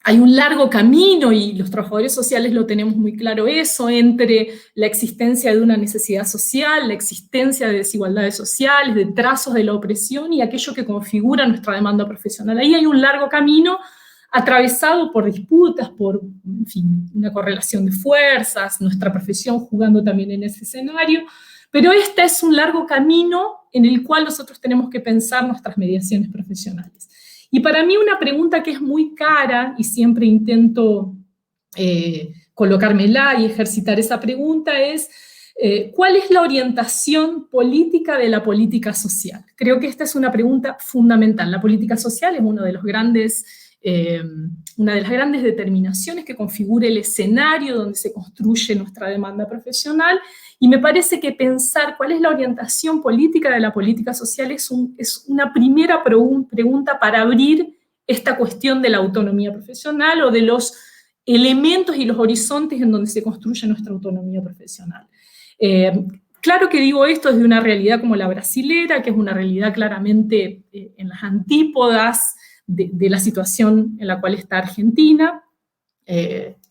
Hay un largo camino, y los trabajadores sociales lo tenemos muy claro eso, entre la existencia de una necesidad social, la existencia de desigualdades sociales, de trazos de la opresión y aquello que configura nuestra demanda profesional. Ahí hay un largo camino atravesado por disputas, por, en fin, una correlación de fuerzas, nuestra profesión jugando también en ese escenario, pero este es un largo camino en el cual nosotros tenemos que pensar nuestras mediaciones profesionales. Y para mí una pregunta que es muy cara, y siempre intento colocármela y ejercitar esa pregunta, es ¿Cuál es la orientación política de la política social? Creo que esta es una pregunta fundamental. La política social es una de las grandes determinaciones que configura el escenario donde se construye nuestra demanda profesional, y me parece que pensar cuál es la orientación política de la política social es una primera pregunta para abrir esta cuestión de la autonomía profesional o de los elementos y los horizontes en donde se construye nuestra autonomía profesional. Claro que digo esto desde una realidad como la brasilera, que es una realidad claramente en las antípodas de la situación en la cual está Argentina.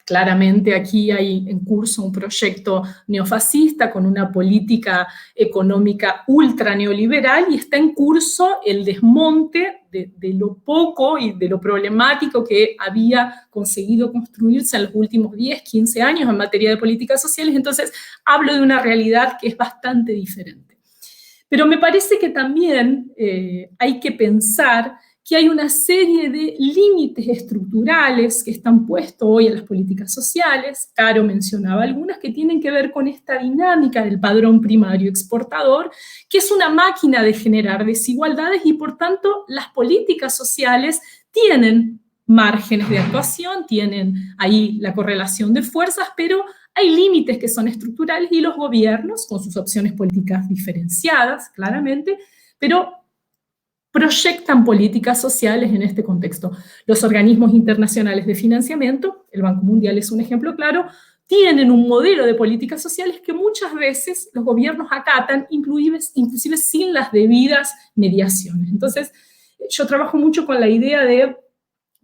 Claramente aquí hay en curso un proyecto neofascista con una política económica ultra neoliberal, y está en curso el desmonte de lo poco y de lo problemático que había conseguido construirse en los últimos 10, 15 años en materia de políticas sociales. Entonces hablo de una realidad que es bastante diferente. Pero me parece que también hay que pensar que hay una serie de límites estructurales que están puestos hoy en las políticas sociales. Caro mencionaba algunas que tienen que ver con esta dinámica del padrón primario exportador, que es una máquina de generar desigualdades, y por tanto las políticas sociales tienen márgenes de actuación, tienen ahí la correlación de fuerzas, pero hay límites que son estructurales, y los gobiernos, con sus opciones políticas diferenciadas, claramente, pero proyectan políticas sociales en este contexto. Los organismos internacionales de financiamiento, el Banco Mundial es un ejemplo claro, tienen un modelo de políticas sociales que muchas veces los gobiernos acatan, inclusive sin las debidas mediaciones. Entonces, yo trabajo mucho con la idea de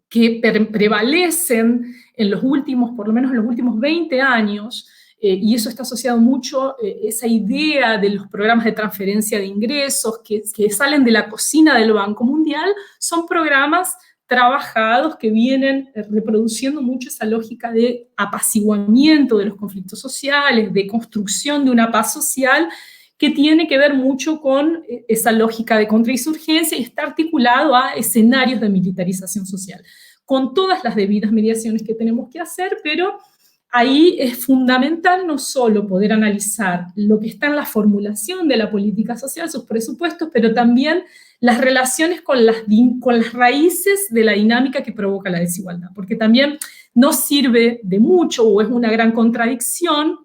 que prevalecen en los últimos, por lo menos en los últimos 20 años, y eso está asociado mucho, esa idea de los programas de transferencia de ingresos que salen de la cocina del Banco Mundial, son programas trabajados que vienen reproduciendo mucho esa lógica de apaciguamiento de los conflictos sociales, de construcción de una paz social, que tiene que ver mucho con esa lógica de contrainsurgencia y está articulado a escenarios de militarización social, con todas las debidas mediaciones que tenemos que hacer, pero ahí es fundamental no solo poder analizar lo que está en la formulación de la política social, sus presupuestos, pero también las relaciones con las raíces de la dinámica que provoca la desigualdad, porque también no sirve de mucho o es una gran contradicción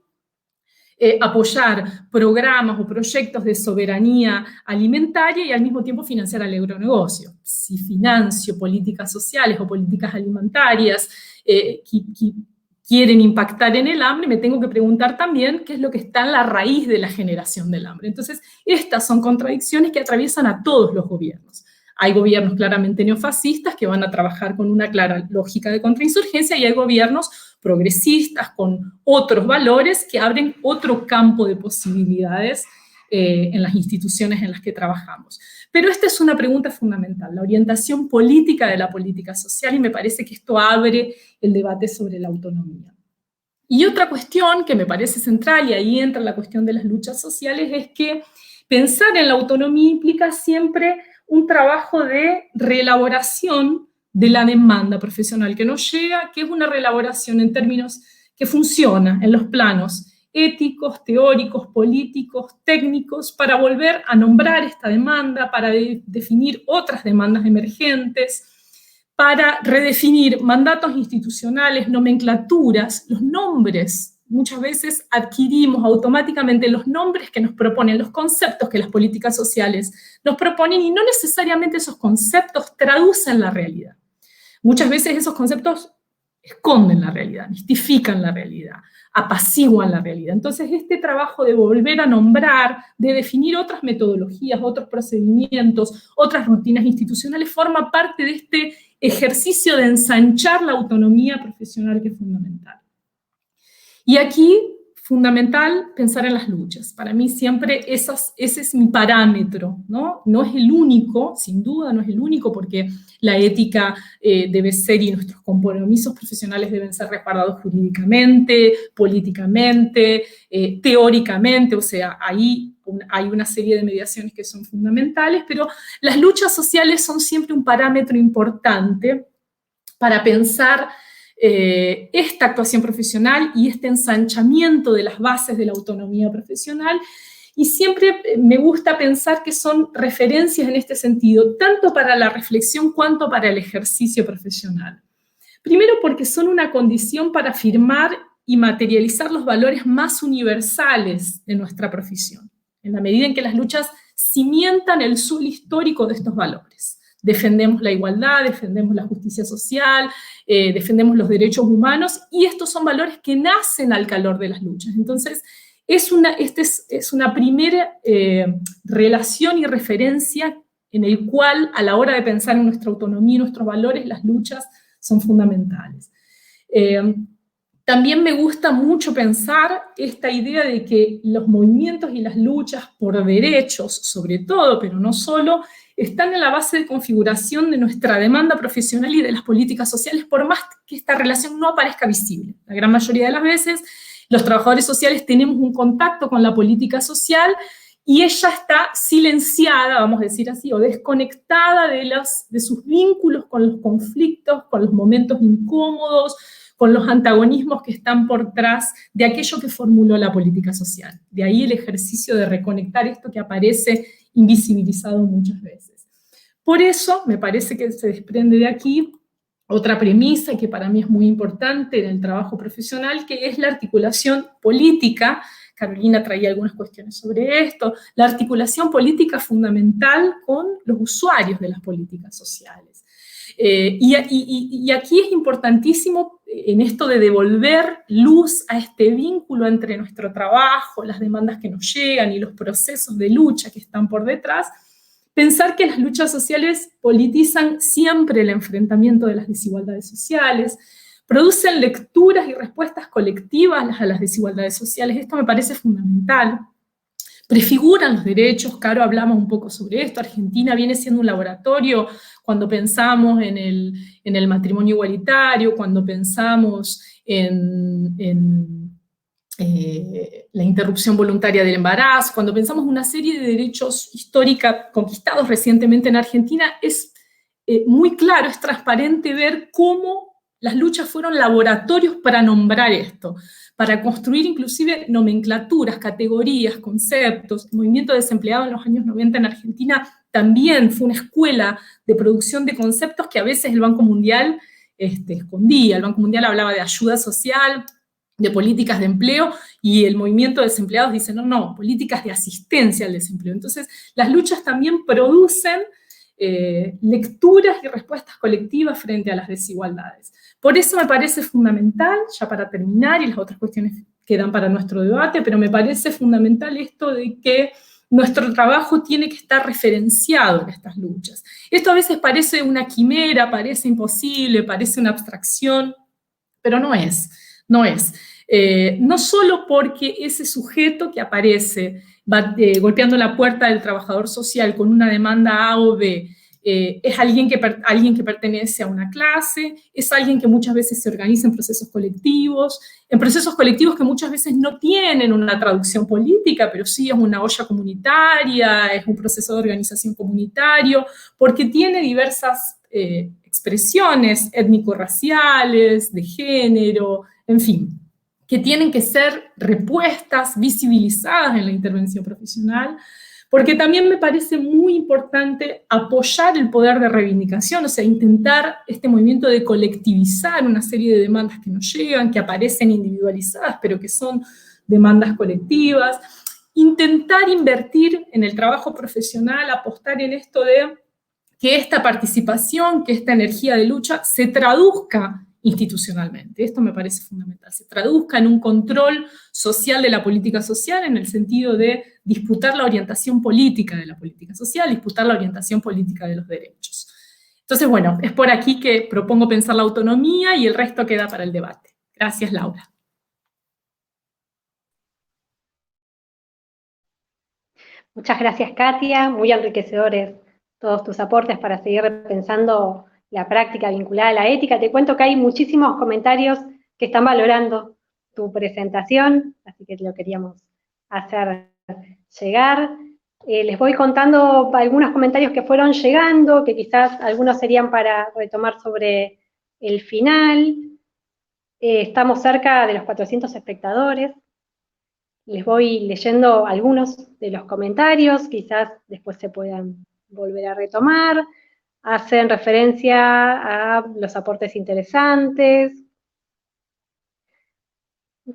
apoyar programas o proyectos de soberanía alimentaria y al mismo tiempo financiar al agronegocio. Si financio políticas sociales o políticas alimentarias que quieren impactar en el hambre, me tengo que preguntar también qué es lo que está en la raíz de la generación del hambre. Entonces, estas son contradicciones que atraviesan a todos los gobiernos. Hay gobiernos claramente neofascistas que van a trabajar con una clara lógica de contrainsurgencia, y hay gobiernos progresistas con otros valores que abren otro campo de posibilidades en las instituciones en las que trabajamos. Pero esta es una pregunta fundamental, la orientación política de la política social, y me parece que esto abre el debate sobre la autonomía. Y otra cuestión que me parece central, y ahí entra la cuestión de las luchas sociales, es que pensar en la autonomía implica siempre un trabajo de reelaboración de la demanda profesional que nos llega, que es una reelaboración en términos que funciona en los planos éticos, teóricos, políticos, técnicos, para volver a nombrar esta demanda, para definir otras demandas emergentes, para redefinir mandatos institucionales, nomenclaturas, los nombres. Muchas veces adquirimos automáticamente los nombres que nos proponen, los conceptos que las políticas sociales nos proponen, y no necesariamente esos conceptos traducen la realidad. Muchas veces esos conceptos esconden la realidad, mistifican la realidad, apaciguan la realidad. Entonces, este trabajo de volver a nombrar, de definir otras metodologías, otros procedimientos, otras rutinas institucionales, forma parte de este ejercicio de ensanchar la autonomía profesional, que es fundamental. Y aquí, fundamental, pensar en las luchas. Para mí siempre ese es mi parámetro, ¿no? No es el único, sin duda no es el único, porque la ética debe ser, y nuestros compromisos profesionales deben ser respaldados jurídicamente, políticamente, teóricamente, o sea, ahí hay una serie de mediaciones que son fundamentales, pero las luchas sociales son siempre un parámetro importante para pensar esta actuación profesional y este ensanchamiento de las bases de la autonomía profesional. Y siempre me gusta pensar que son referencias en este sentido, tanto para la reflexión cuanto para el ejercicio profesional. Primero porque son una condición para afirmar y materializar los valores más universales de nuestra profesión, en la medida en que las luchas cimientan el suelo histórico de estos valores. Defendemos la igualdad, defendemos la justicia social, defendemos los derechos humanos, y estos son valores que nacen al calor de las luchas. Entonces, es una primera relación y referencia en el cual, a la hora de pensar en nuestra autonomía y nuestros valores, las luchas son fundamentales. También me gusta mucho pensar esta idea de que los movimientos y las luchas por derechos, sobre todo, pero no solo, están en la base de configuración de nuestra demanda profesional y de las políticas sociales, por más que esta relación no aparezca visible. La gran mayoría de las veces, los trabajadores sociales tenemos un contacto con la política social y ella está silenciada, vamos a decir así, o desconectada de sus vínculos con los conflictos, con los momentos incómodos, con los antagonismos que están por detrás de aquello que formuló la política social. De ahí el ejercicio de reconectar esto que aparece invisibilizado muchas veces. Por eso me parece que se desprende de aquí otra premisa que para mí es muy importante en el trabajo profesional, que es la articulación política. Carolina traía algunas cuestiones sobre esto, la articulación política fundamental con los usuarios de las políticas sociales. Y aquí es importantísimo en esto de devolver luz a este vínculo entre nuestro trabajo, las demandas que nos llegan y los procesos de lucha que están por detrás, pensar que las luchas sociales politizan siempre el enfrentamiento de las desigualdades sociales, producen lecturas y respuestas colectivas a las desigualdades sociales. Esto me parece fundamental. Prefiguran los derechos, Caro hablamos un poco sobre esto. Argentina viene siendo un laboratorio cuando pensamos en el matrimonio igualitario, cuando pensamos en la interrupción voluntaria del embarazo, cuando pensamos en una serie de derechos históricos conquistados recientemente en Argentina, es muy claro, es transparente ver cómo las luchas fueron laboratorios para nombrar esto, para construir inclusive nomenclaturas, categorías, conceptos. El movimiento desempleado en los años 90 en Argentina también fue una escuela de producción de conceptos que a veces el Banco Mundial escondía. El Banco Mundial hablaba de ayuda social, de políticas de empleo, y el movimiento de desempleados dice, no, políticas de asistencia al desempleo. Entonces, las luchas también producen lecturas y respuestas colectivas frente a las desigualdades. Por eso me parece fundamental, ya para terminar, y las otras cuestiones quedan para nuestro debate, pero me parece fundamental esto de que nuestro trabajo tiene que estar referenciado en estas luchas. Esto a veces parece una quimera, parece imposible, parece una abstracción, pero no es. No solo porque ese sujeto que aparece golpeando la puerta del trabajador social con una demanda A o B, es alguien que pertenece a una clase, es alguien que muchas veces se organiza en procesos colectivos que muchas veces no tienen una traducción política, pero sí es una olla comunitaria, es un proceso de organización comunitario, porque tiene diversas expresiones étnico-raciales, de género, en fin, que tienen que ser repuestas, visibilizadas en la intervención profesional, porque también me parece muy importante apoyar el poder de reivindicación, o sea, intentar este movimiento de colectivizar una serie de demandas que nos llegan, que aparecen individualizadas, pero que son demandas colectivas, intentar invertir en el trabajo profesional, apostar en esto de que esta participación, que esta energía de lucha se traduzca institucionalmente. Esto me parece fundamental, se traduzca en un control social de la política social, en el sentido de disputar la orientación política de la política social, disputar la orientación política de los derechos. Entonces, bueno, es por aquí que propongo pensar la autonomía y el resto queda para el debate. Gracias, Laura. Muchas gracias, Katia, muy enriquecedores todos tus aportes para seguir repensando la práctica vinculada a la ética. Te cuento que hay muchísimos comentarios que están valorando tu presentación, así que te lo queríamos hacer llegar. Les voy contando algunos comentarios que fueron llegando, que quizás algunos serían para retomar sobre el final. estamos cerca de los 400 espectadores. Les voy leyendo algunos de los comentarios, quizás después se puedan volver a retomar. Hacen referencia a los aportes interesantes.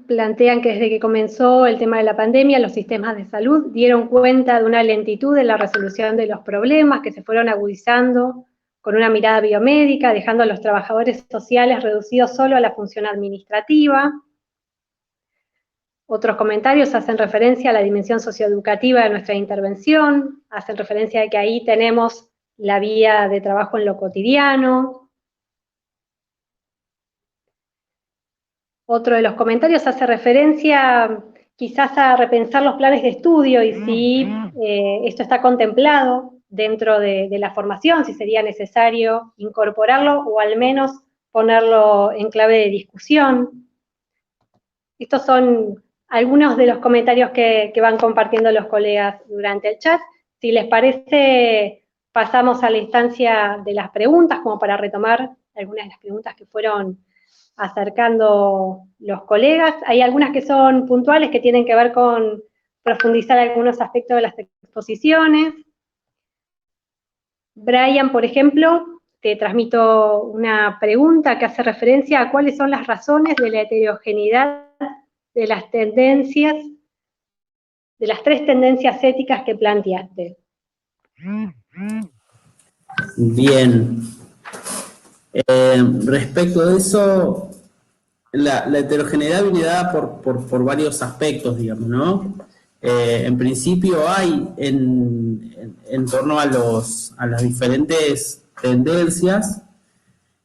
Plantean que desde que comenzó el tema de la pandemia, los sistemas de salud dieron cuenta de una lentitud en la resolución de los problemas que se fueron agudizando con una mirada biomédica, dejando a los trabajadores sociales reducidos solo a la función administrativa. Otros comentarios hacen referencia a la dimensión socioeducativa de nuestra intervención, hacen referencia a que ahí tenemos la vía de trabajo en lo cotidiano. Otro de los comentarios hace referencia quizás a repensar los planes de estudio y si esto está contemplado dentro de la formación, si sería necesario incorporarlo o al menos ponerlo en clave de discusión. Estos son algunos de los comentarios que van compartiendo los colegas durante el chat. Si les parece, pasamos a la instancia de las preguntas, como para retomar algunas de las preguntas que fueron acercando los colegas. Hay algunas que son puntuales, que tienen que ver con profundizar algunos aspectos de las exposiciones. Brian, por ejemplo, te transmito una pregunta que hace referencia a cuáles son las razones de la heterogeneidad de las tendencias, de las 3 tendencias éticas que planteaste. Bien. Respecto de eso, la heterogeneidad viene dada por varios aspectos, digamos, ¿no? En principio hay en torno a las diferentes tendencias,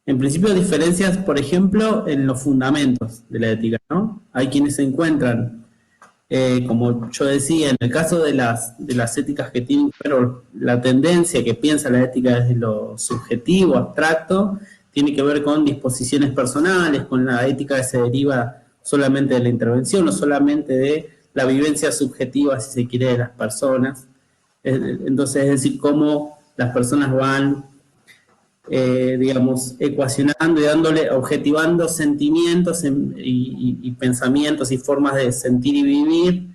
en principio diferencias, por ejemplo, en los fundamentos de la ética, ¿no? Hay quienes se encuentran, como yo decía, en el caso de las éticas que tienen que ver, la tendencia que piensa la ética desde lo subjetivo, abstracto, tiene que ver con disposiciones personales, con la ética que se deriva solamente de la intervención, no solamente de la vivencia subjetiva, si se quiere, de las personas. Entonces, es decir, cómo las personas van, digamos, ecuacionando y objetivando sentimientos y pensamientos y formas de sentir y vivir,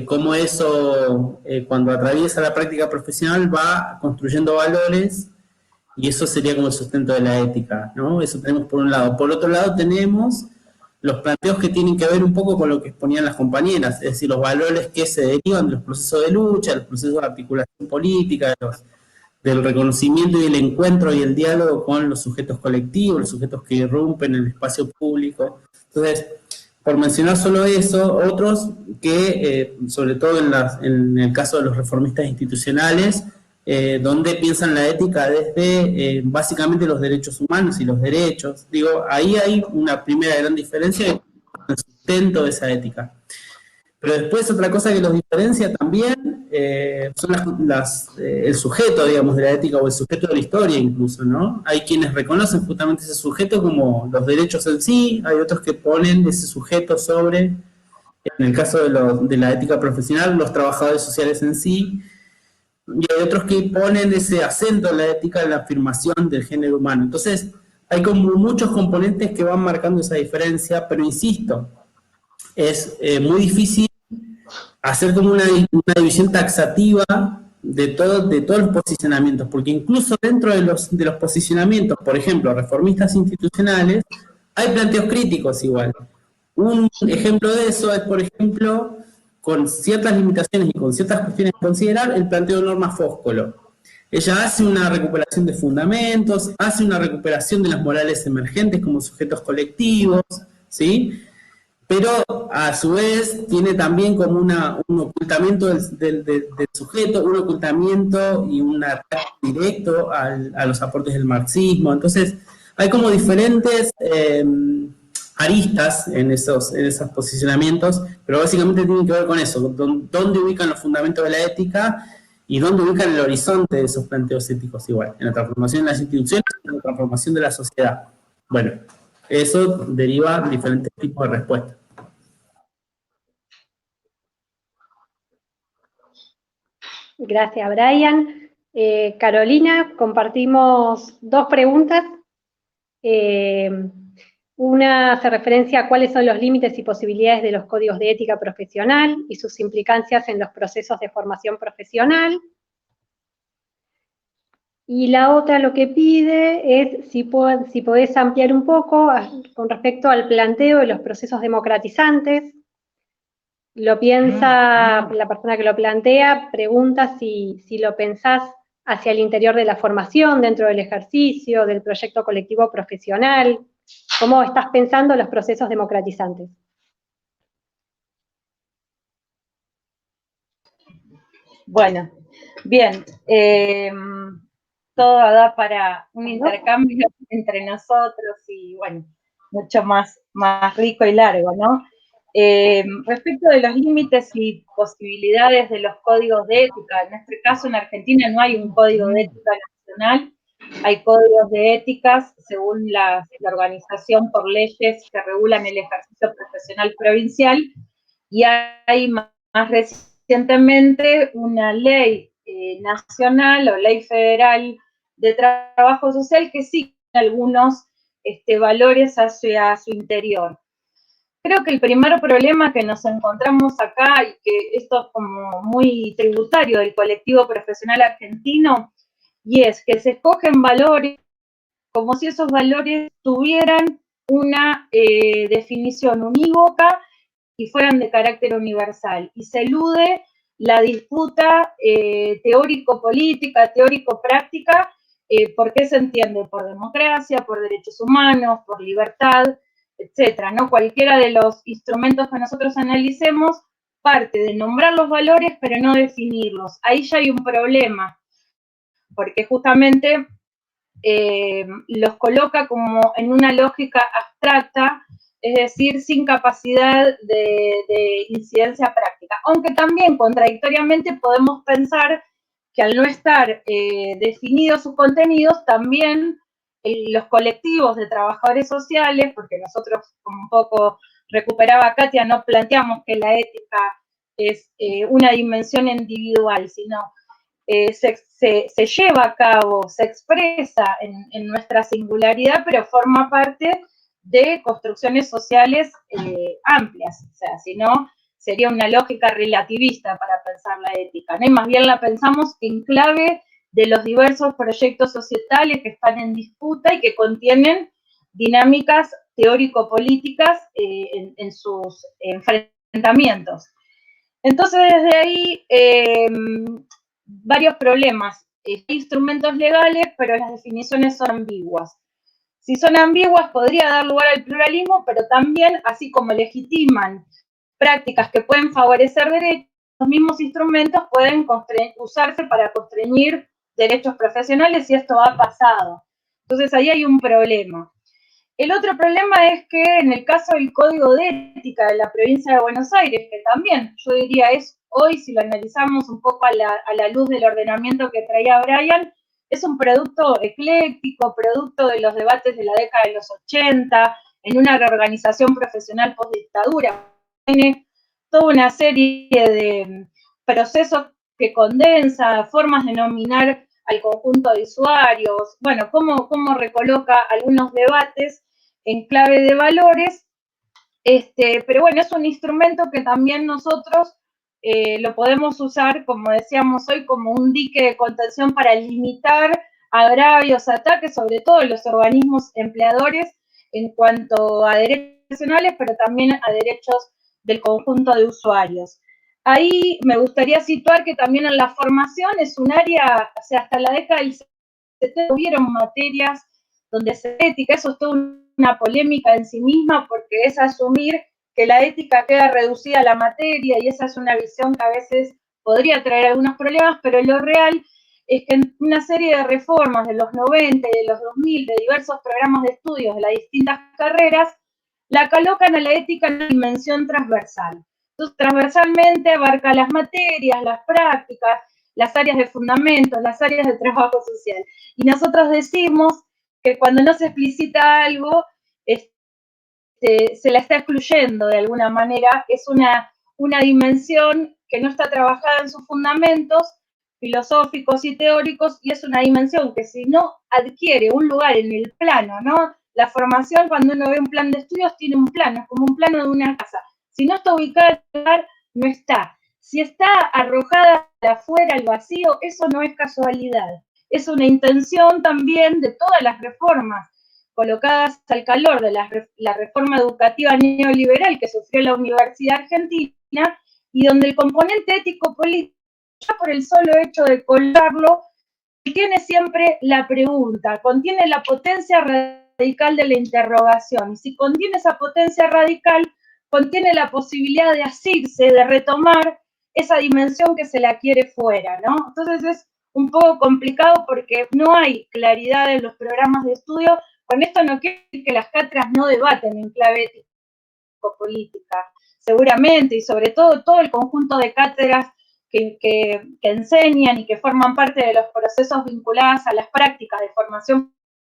cómo eso, cuando atraviesa la práctica profesional, va construyendo valores, y eso sería como el sustento de la ética, ¿no? Eso tenemos por un lado. Por otro lado tenemos los planteos que tienen que ver un poco con lo que exponían las compañeras, es decir, los valores que se derivan de los procesos de lucha, los procesos de articulación política, del reconocimiento y el encuentro y el diálogo con los sujetos colectivos, los sujetos que irrumpen en el espacio público. Entonces, por mencionar solo eso, otros que, sobre todo en el caso de los reformistas institucionales, donde piensan la ética desde básicamente los derechos humanos y los derechos. Digo, ahí hay una primera gran diferencia en el sustento de esa ética. Pero después otra cosa que los diferencia también son el sujeto, digamos, de la ética, o el sujeto de la historia incluso, ¿no? Hay quienes reconocen justamente ese sujeto como los derechos en sí, hay otros que ponen ese sujeto sobre, en el caso de la ética profesional, los trabajadores sociales en sí, y hay otros que ponen ese acento en la ética en la afirmación del género humano. Entonces, hay como muchos componentes que van marcando esa diferencia, pero insisto, es muy difícil hacer como una división taxativa de todos los posicionamientos, porque incluso dentro de los posicionamientos, por ejemplo, reformistas institucionales, hay planteos críticos igual. Un ejemplo de eso es, por ejemplo, con ciertas limitaciones y con ciertas cuestiones a considerar, el planteo de Norma Fóscolo. Ella hace una recuperación de fundamentos, hace una recuperación de las morales emergentes como sujetos colectivos, ¿sí? Pero a su vez tiene también como un ocultamiento del sujeto, un ocultamiento y un ataque directo a los aportes del marxismo. Entonces, hay como diferentes aristas en esos posicionamientos, pero básicamente tienen que ver con eso, dónde ubican los fundamentos de la ética y dónde ubican el horizonte de esos planteos éticos igual, en la transformación de las instituciones y en la transformación de la sociedad. Bueno, eso deriva diferentes tipos de respuestas. Gracias, Brian. Carolina, compartimos 2 preguntas. Una hace referencia a cuáles son los límites y posibilidades de los códigos de ética profesional y sus implicancias en los procesos de formación profesional. Y la otra lo que pide es si podés ampliar un poco con respecto al planteo de los procesos democratizantes. Lo piensa, la persona que lo plantea pregunta si lo pensás hacia el interior de la formación, dentro del ejercicio, del proyecto colectivo profesional. ¿Cómo estás pensando los procesos democratizantes? Bueno, bien. Todo da para un intercambio entre nosotros y, bueno, mucho más rico y largo, ¿no? Respecto de los límites y posibilidades de los códigos de ética, en este caso en Argentina no hay un código de ética nacional, hay códigos de éticas según la organización por leyes que regulan el ejercicio profesional provincial, y hay más recientemente una ley nacional o ley federal de trabajo social que sigue algunos valores hacia su interior. Creo que el primer problema que nos encontramos acá, y que esto es como muy tributario del colectivo profesional argentino, y es que se escogen valores como si esos valores tuvieran una definición unívoca y fueran de carácter universal. Y se elude la disputa teórico-política, teórico-práctica, por qué se entiende por democracia, por derechos humanos, por libertad, etcétera, ¿no? Cualquiera de los instrumentos que nosotros analicemos parte de nombrar los valores, pero no definirlos. Ahí ya hay un problema, porque justamente los coloca como en una lógica abstracta, es decir, sin capacidad de incidencia práctica. Aunque también, contradictoriamente, podemos pensar que al no estar definidos sus contenidos, también los colectivos de trabajadores sociales, porque nosotros, como un poco recuperaba Katia, no planteamos que la ética es una dimensión individual, sino se lleva a cabo, se expresa en nuestra singularidad, pero forma parte de construcciones sociales amplias. O sea, si no, sería una lógica relativista para pensar la ética, ¿no? Y más bien la pensamos en clave de los diversos proyectos societales que están en disputa y que contienen dinámicas teórico-políticas en sus enfrentamientos. Entonces, desde ahí, varios problemas. Hay instrumentos legales, pero las definiciones son ambiguas. Si son ambiguas, podría dar lugar al pluralismo, pero también, así como legitiman prácticas que pueden favorecer derechos, los mismos instrumentos pueden usarse para constreñir derechos profesionales, y esto ha pasado. Entonces, ahí hay un problema. El otro problema es que en el caso del Código de Ética de la provincia de Buenos Aires, que también yo diría es hoy, si lo analizamos un poco a la luz del ordenamiento que traía Brian, es un producto ecléctico, producto de los debates de la década de los 80, en una reorganización profesional post-dictadura. Tiene toda una serie de procesos que condensa, formas de nominar al conjunto de usuarios, bueno, cómo recoloca algunos debates en clave de valores, pero bueno, es un instrumento que también nosotros lo podemos usar, como decíamos hoy, como un dique de contención para limitar agravios, ataques, sobre todo en los organismos empleadores en cuanto a derechos profesionales, pero también a derechos del conjunto de usuarios. Ahí me gustaría situar que también en la formación es un área, o sea, hasta la década del 70 hubieron materias donde se ética, eso es toda una polémica en sí misma, porque es asumir que la ética queda reducida a la materia, y esa es una visión que a veces podría traer algunos problemas, pero lo real es que en una serie de reformas de los 90, de los 2000, de diversos programas de estudios de las distintas carreras, la colocan a la ética en una dimensión transversal. Entonces, transversalmente abarca las materias, las prácticas, las áreas de fundamentos, las áreas de trabajo social. Y nosotros decimos que cuando no se explicita algo, se la está excluyendo de alguna manera, es una dimensión que no está trabajada en sus fundamentos filosóficos y teóricos, y es una dimensión que si no adquiere un lugar en el plano, ¿no?, la formación, cuando uno ve un plan de estudios, tiene un plano, es como un plano de una casa. Si no está ubicada en el lugar, no está. Si está arrojada afuera al vacío, eso no es casualidad. Es una intención también de todas las reformas colocadas al calor de la reforma educativa neoliberal que sufrió la Universidad Argentina, y donde el componente ético-político, ya por el solo hecho de colarlo, contiene siempre la pregunta, contiene la potencia radical de la interrogación. Y si contiene esa potencia radical, contiene la posibilidad de asirse, de retomar esa dimensión que se la quiere fuera, ¿no? Entonces es un poco complicado porque no hay claridad en los programas de estudio. Con esto no quiere decir que las cátedras no debaten en clave ético-política, seguramente, y sobre todo el conjunto de cátedras que enseñan y que forman parte de los procesos vinculados a las prácticas de formación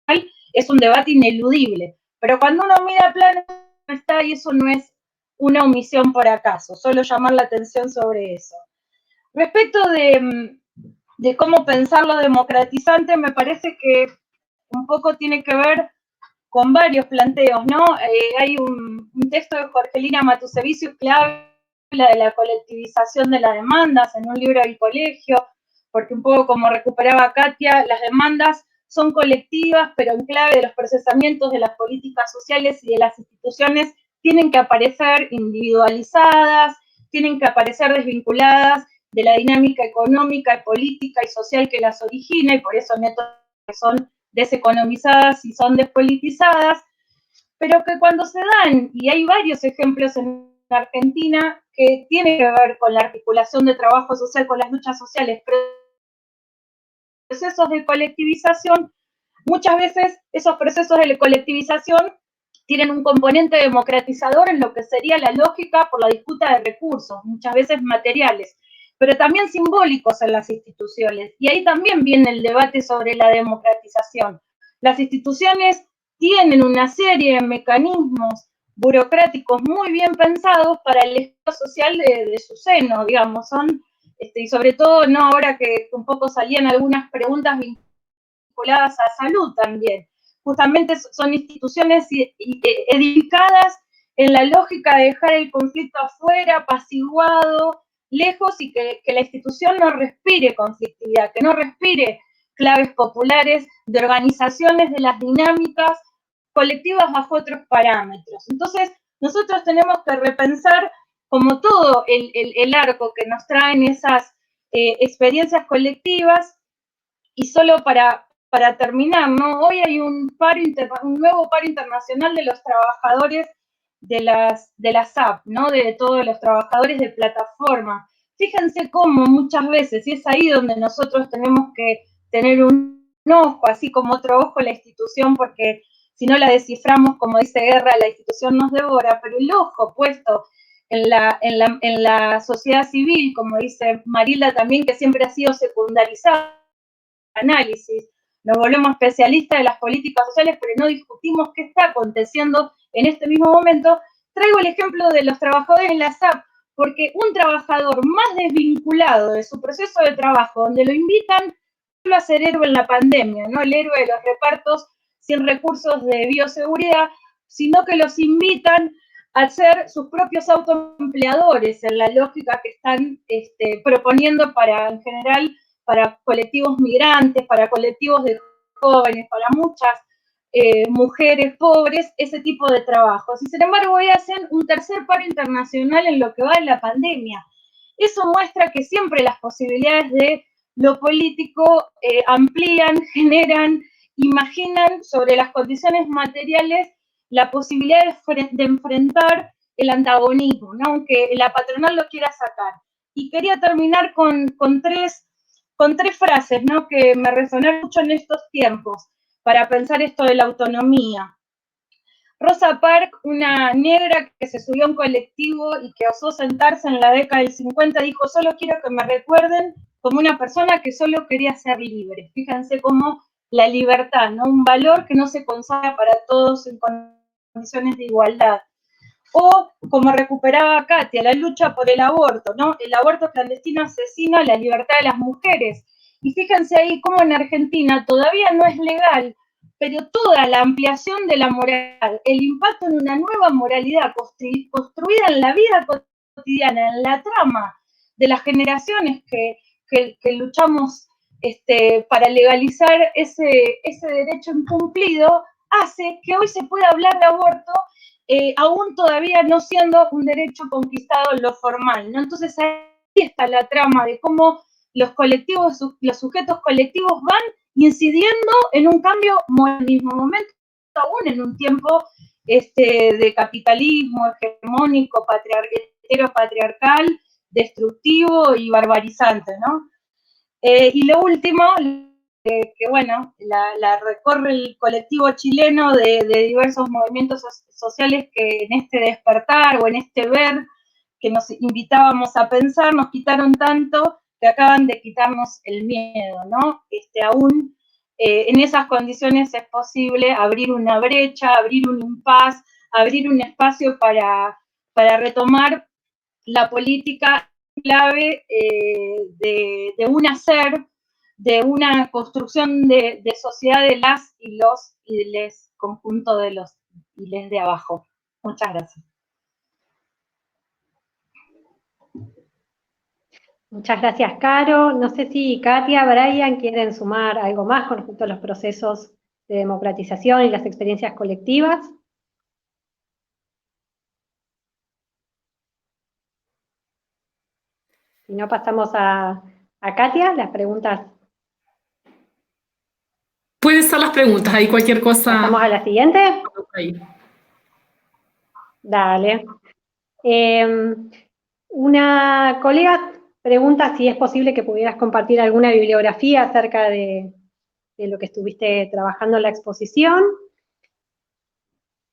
profesional, es un debate ineludible. Pero cuando uno mira plano, no está, y eso no es una omisión por acaso, solo llamar la atención sobre eso. Respecto de cómo pensar lo democratizante, me parece que un poco tiene que ver con varios planteos, ¿no? Hay un texto de Jorgelina Matusevicius que habla de la colectivización de las demandas en un libro del colegio, porque un poco como recuperaba Katia, las demandas son colectivas, pero en clave de los procesamientos de las políticas sociales y de las instituciones tienen que aparecer individualizadas, tienen que aparecer desvinculadas de la dinámica económica, política y social que las origina, y por eso netos que son deseconomizadas y son despolitizadas, pero que cuando se dan, y hay varios ejemplos en Argentina que tienen que ver con la articulación de trabajo social con las luchas sociales, procesos de colectivización, muchas veces esos procesos de colectivización tienen un componente democratizador en lo que sería la lógica por la disputa de recursos, muchas veces materiales, pero también simbólicos en las instituciones. Y ahí también viene el debate sobre la democratización. Las instituciones tienen una serie de mecanismos burocráticos muy bien pensados para el estado social de su seno, digamos, son, y sobre todo, no ahora que un poco salían algunas preguntas vinculadas a salud también. Justamente son instituciones edificadas en la lógica de dejar el conflicto afuera, apaciguado, lejos, y que la institución no respire conflictividad, que no respire claves populares de organizaciones de las dinámicas colectivas bajo otros parámetros. Entonces, nosotros tenemos que repensar como todo el arco que nos traen esas experiencias colectivas. Y solo para terminar, ¿no? Hoy hay un nuevo paro internacional de los trabajadores de las app, ¿no? De todos los trabajadores de plataforma. Fíjense cómo muchas veces, y es ahí donde nosotros tenemos que tener un ojo, así como otro ojo la institución, porque si no la desciframos, como dice Guerra, la institución nos devora, pero el ojo puesto en la sociedad civil, como dice Marilda también, que siempre ha sido secundarizada, análisis, nos volvemos especialistas de las políticas sociales, pero no discutimos qué está aconteciendo en este mismo momento. Traigo el ejemplo de los trabajadores en la SAP, porque un trabajador más desvinculado de su proceso de trabajo, donde lo invitan a ser héroe en la pandemia, no el héroe de los repartos sin recursos de bioseguridad, sino que los invitan a ser sus propios autoempleadores en la lógica que están proponiendo para, en general, para colectivos migrantes, para colectivos de jóvenes, para muchas mujeres pobres, ese tipo de trabajos. Y sin embargo, hoy hacen un tercer paro internacional en lo que va de la pandemia. Eso muestra que siempre las posibilidades de lo político amplían, generan, imaginan sobre las condiciones materiales la posibilidad de enfrentar el antagonismo, ¿no? Aunque la patronal lo quiera sacar. Y quería terminar con tres frases, ¿no? Que me resonaron mucho en estos tiempos para pensar esto de la autonomía. Rosa Parks, una negra que se subió a un colectivo y que osó sentarse en la década del 50, dijo: solo quiero que me recuerden como una persona que solo quería ser libre. Fíjense cómo la libertad, ¿no? Un valor que no se consagra para todos en condiciones de igualdad. O, como recuperaba Katia, la lucha por el aborto, ¿no? El aborto clandestino asesina la libertad de las mujeres. Y fíjense ahí cómo en Argentina todavía no es legal pero toda la ampliación de la moral, el impacto en una nueva moralidad construida en la vida cotidiana, en la trama de las generaciones que luchamos para legalizar ese derecho incumplido, hace que hoy se pueda hablar de aborto, aún todavía no siendo un derecho conquistado en lo formal, ¿no? Entonces ahí está la trama de cómo los colectivos, los sujetos colectivos van incidiendo en un cambio en el mismo momento, aún en un tiempo de capitalismo hegemónico, heteropatriarcal, destructivo y barbarizante, ¿no? Y lo último, que bueno, la recorre el colectivo chileno de diversos movimientos sociales que en este despertar o en este ver que nos invitábamos a pensar, nos quitaron tanto que acaban de quitarnos el miedo, ¿no? Aún en esas condiciones es posible abrir una brecha, abrir un impasse, abrir un espacio para retomar la política clave de un hacer, de una construcción de sociedad de las y los y les conjunto de los y les de abajo. Muchas gracias. Muchas gracias, Caro. No sé si Katia, Brian quieren sumar algo más con respecto a los procesos de democratización y las experiencias colectivas. Si no, pasamos a Katia, las preguntas. Pueden ser las preguntas, ahí cualquier cosa. ¿Pasamos a la siguiente? Ahí. Dale. Una colega pregunta si es posible que pudieras compartir alguna bibliografía acerca de lo que estuviste trabajando en la exposición.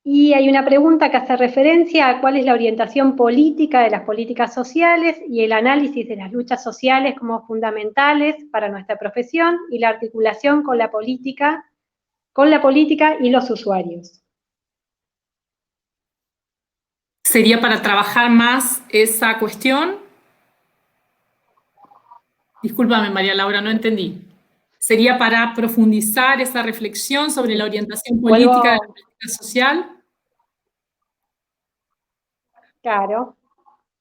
Y hay una pregunta que hace referencia a cuál es la orientación política de las políticas sociales y el análisis de las luchas sociales como fundamentales para nuestra profesión y la articulación con la política y los usuarios. ¿Sería para trabajar más esa cuestión? Discúlpame, María Laura, no entendí. ¿Sería para profundizar esa reflexión sobre la orientación política de la política social? Claro.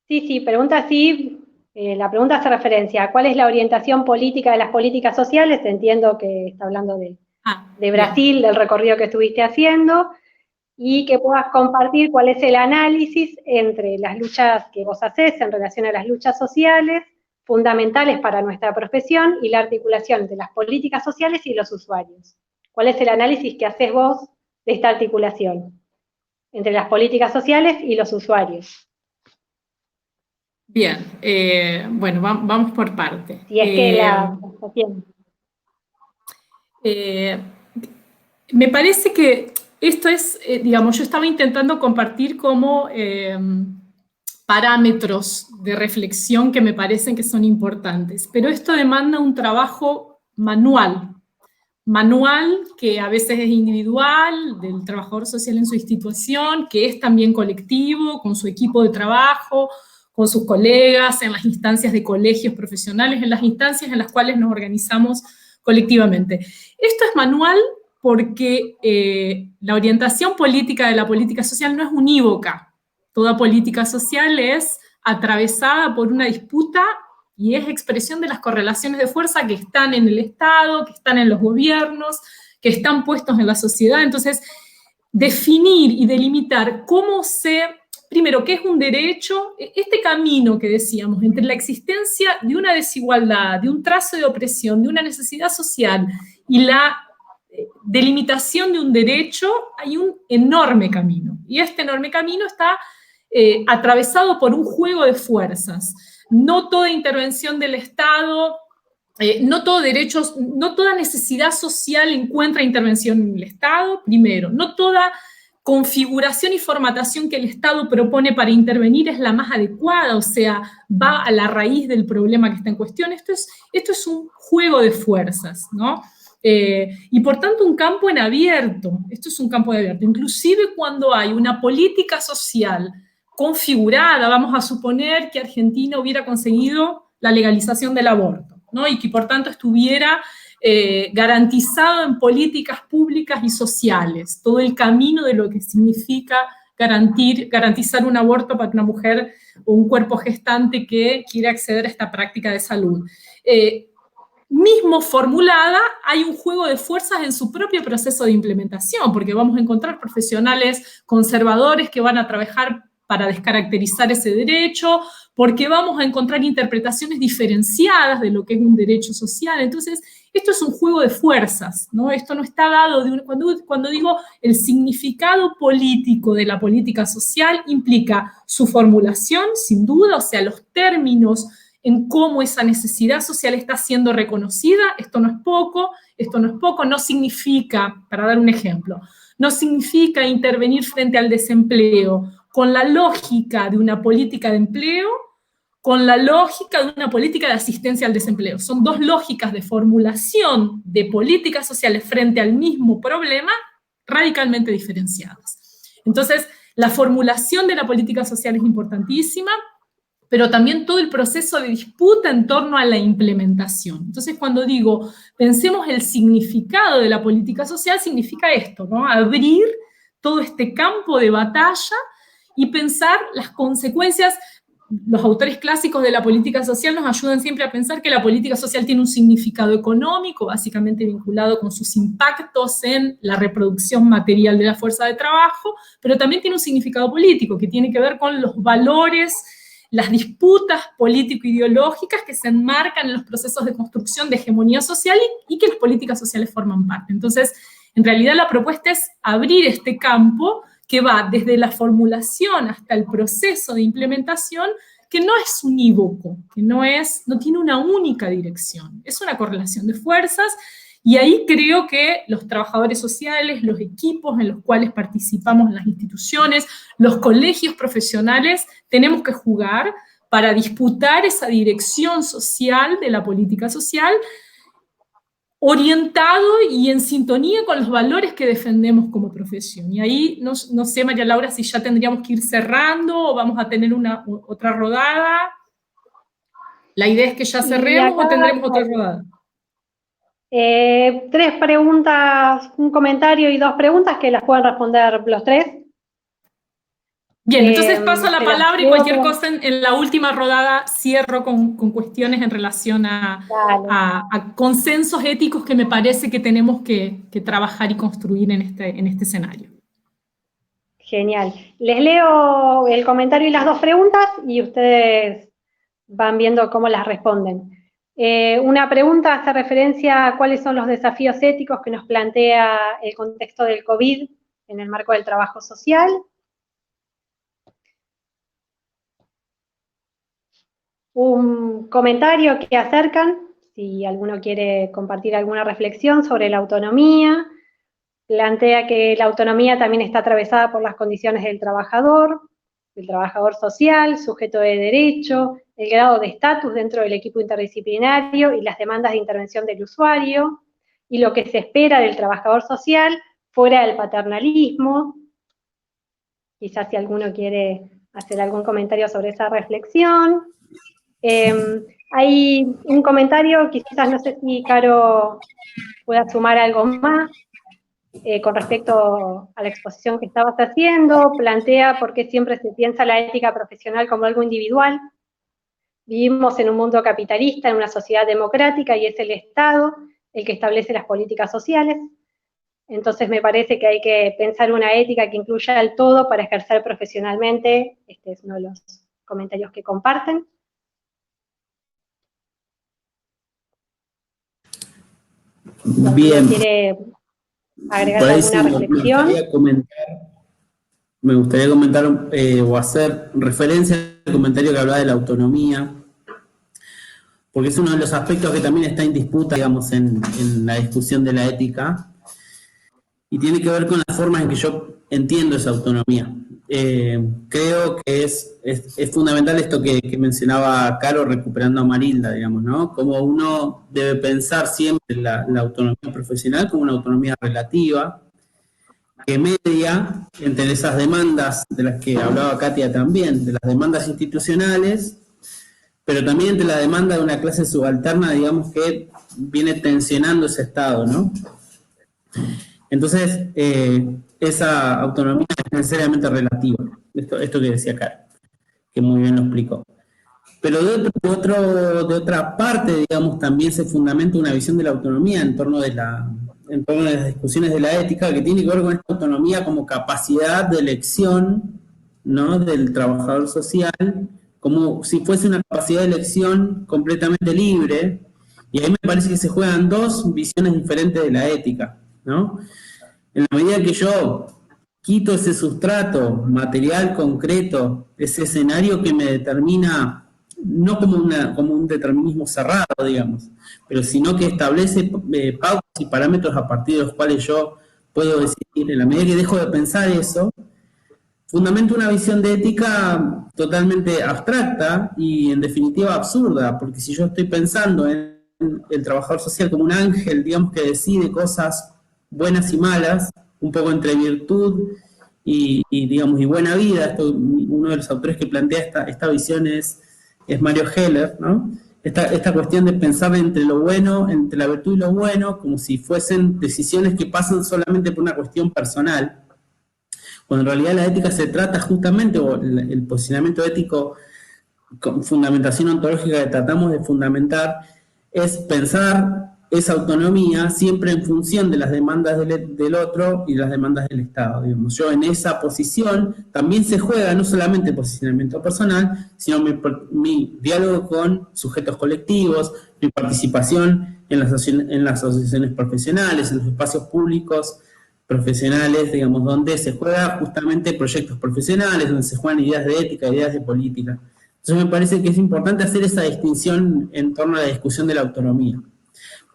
Sí, pregunta así. La pregunta hace referencia a cuál es la orientación política de las políticas sociales. Entiendo que está hablando de Brasil, bien, del recorrido que estuviste haciendo, y que puedas compartir cuál es el análisis entre las luchas que vos hacés en relación a las luchas sociales, fundamentales para nuestra profesión, y la articulación entre las políticas sociales y los usuarios. ¿Cuál es el análisis que haces vos de esta articulación entre las políticas sociales y los usuarios? Bien, bueno, vamos por parte. Si es que me parece que esto es, digamos, yo estaba intentando compartir como parámetros de reflexión que me parecen que son importantes, pero esto demanda un trabajo manual que a veces es individual, del trabajador social en su institución, que es también colectivo, con su equipo de trabajo, con sus colegas, en las instancias de colegios profesionales, en las instancias en las cuales nos organizamos colectivamente. Esto es manual porque la orientación política de la política social no es unívoca. Toda política social es atravesada por una disputa y es expresión de las correlaciones de fuerza que están en el Estado, que están en los gobiernos, que están puestos en la sociedad. Entonces, definir y delimitar cómo primero, ¿qué es un derecho? Este camino que decíamos, entre la existencia de una desigualdad, de un trazo de opresión, de una necesidad social y la delimitación de un derecho, hay un enorme camino. Y este enorme camino está atravesado por un juego de fuerzas. No toda intervención del Estado, no toda necesidad social encuentra intervención en el Estado, primero. No toda configuración y formatación que el Estado propone para intervenir es la más adecuada, o sea, va a la raíz del problema que está en cuestión. Esto es un juego de fuerzas, ¿no? Y por tanto un campo en abierto, esto es un campo en abierto, inclusive cuando hay una política social configurada, vamos a suponer que Argentina hubiera conseguido la legalización del aborto, ¿no? Y que por tanto estuviera garantizado en políticas públicas y sociales, todo el camino de lo que significa garantizar un aborto para una mujer o un cuerpo gestante que quiere acceder a esta práctica de salud. Mismo formulada, hay un juego de fuerzas en su propio proceso de implementación, porque vamos a encontrar profesionales conservadores que van a trabajar para descaracterizar ese derecho, porque vamos a encontrar interpretaciones diferenciadas de lo que es un derecho social. Entonces, esto es un juego de fuerzas, ¿no? Esto no está dado cuando digo el significado político de la política social, implica su formulación, sin duda, o sea, los términos en cómo esa necesidad social está siendo reconocida. Esto no es poco, no significa, para dar un ejemplo, no significa intervenir frente al desempleo con la lógica de una política de empleo, con la lógica de una política de asistencia al desempleo. Son dos lógicas de formulación de políticas sociales frente al mismo problema radicalmente diferenciadas. Entonces, la formulación de la política social es importantísima, pero también todo el proceso de disputa en torno a la implementación. Entonces, cuando digo, pensemos el significado de la política social, significa esto, ¿no? Abrir todo este campo de batalla y pensar las consecuencias. Los autores clásicos de la política social nos ayudan siempre a pensar que la política social tiene un significado económico, básicamente vinculado con sus impactos en la reproducción material de la fuerza de trabajo, pero también tiene un significado político, que tiene que ver con los valores, las disputas político-ideológicas que se enmarcan en los procesos de construcción de hegemonía social y que las políticas sociales forman parte. Entonces, en realidad la propuesta es abrir este campo que va desde la formulación hasta el proceso de implementación, que no es unívoco, que no tiene una única dirección, es una correlación de fuerzas, y ahí creo que los trabajadores sociales, los equipos en los cuales participamos en las instituciones, los colegios profesionales, tenemos que jugar para disputar esa dirección social de la política social, orientado y en sintonía con los valores que defendemos como profesión. Y ahí, no sé, María Laura, si ya tendríamos que ir cerrando o vamos a tener otra rodada. La idea es que ya cerremos o tendremos otra rodada. 3 preguntas, un comentario y 2 preguntas que las pueden responder los 3. Bien, entonces paso la palabra y cualquier cosa en la última rodada cierro con cuestiones en relación a consensos éticos que me parece que tenemos que trabajar y construir en este escenario. Genial. Les leo el comentario y las 2 preguntas y ustedes van viendo cómo las responden. Una pregunta hace referencia a cuáles son los desafíos éticos que nos plantea el contexto del COVID en el marco del trabajo social. Un comentario que acercan, si alguno quiere compartir alguna reflexión sobre la autonomía, plantea que la autonomía también está atravesada por las condiciones del trabajador social, sujeto de derecho, el grado de estatus dentro del equipo interdisciplinario y las demandas de intervención del usuario, y lo que se espera del trabajador social fuera del paternalismo. Quizás si alguno quiere hacer algún comentario sobre esa reflexión. Hay un comentario, quizás no sé si Caro pueda sumar algo más, con respecto a la exposición que estabas haciendo, plantea por qué siempre se piensa la ética profesional como algo individual. Vivimos en un mundo capitalista, en una sociedad democrática, y es el Estado el que establece las políticas sociales. Entonces me parece que hay que pensar una ética que incluya el todo para ejercer profesionalmente. Este es uno de los comentarios que comparten. Bien. ¿Quiere agregar alguna reflexión? Me gustaría comentar o hacer referencia al comentario que hablaba de la autonomía, porque es uno de los aspectos que también está en disputa, digamos, en la discusión de la ética, y tiene que ver con las formas en que yo entiendo esa autonomía. Creo que es fundamental esto que mencionaba Caro, recuperando a Marilda, digamos, ¿no? Como uno debe pensar siempre la autonomía profesional como una autonomía relativa, que media entre esas demandas de las que hablaba Katia también, de las demandas institucionales, pero también entre la demanda de una clase subalterna, digamos, que viene tensionando ese Estado, ¿no? Entonces, esa autonomía es necesariamente relativa, esto que decía Caro, que muy bien lo explicó. Pero de otra parte, digamos, también se fundamenta una visión de la autonomía en torno de las discusiones de la ética, que tiene que ver con esta autonomía como capacidad de elección, ¿no?, del trabajador social, como si fuese una capacidad de elección completamente libre, y ahí me parece que se juegan dos visiones diferentes de la ética, ¿no? En la medida que yo quito ese sustrato material concreto, ese escenario que me determina, no como un determinismo cerrado, digamos, pero sino que establece pautas y parámetros a partir de los cuales yo puedo decidir. En la medida que dejo de pensar eso, fundamento una visión de ética totalmente abstracta y en definitiva absurda, porque si yo estoy pensando en el trabajador social como un ángel, digamos, que decide cosas buenas y malas, un poco entre virtud digamos, y buena vida. Uno de los autores que plantea esta visión es Mario Heller, ¿no? Esta cuestión de pensar entre lo bueno, entre la virtud y lo bueno, como si fuesen decisiones que pasan solamente por una cuestión personal, cuando en realidad la ética se trata justamente, o el posicionamiento ético con fundamentación ontológica que tratamos de fundamentar, es pensar esa autonomía siempre en función de las demandas del otro y las demandas del Estado. Digamos. Yo en esa posición también se juega no solamente el posicionamiento personal, sino mi diálogo con sujetos colectivos, mi participación en las asociaciones profesionales, en los espacios públicos profesionales, digamos, donde se juega justamente proyectos profesionales, donde se juegan ideas de ética, ideas de política. Entonces me parece que es importante hacer esa distinción en torno a la discusión de la autonomía,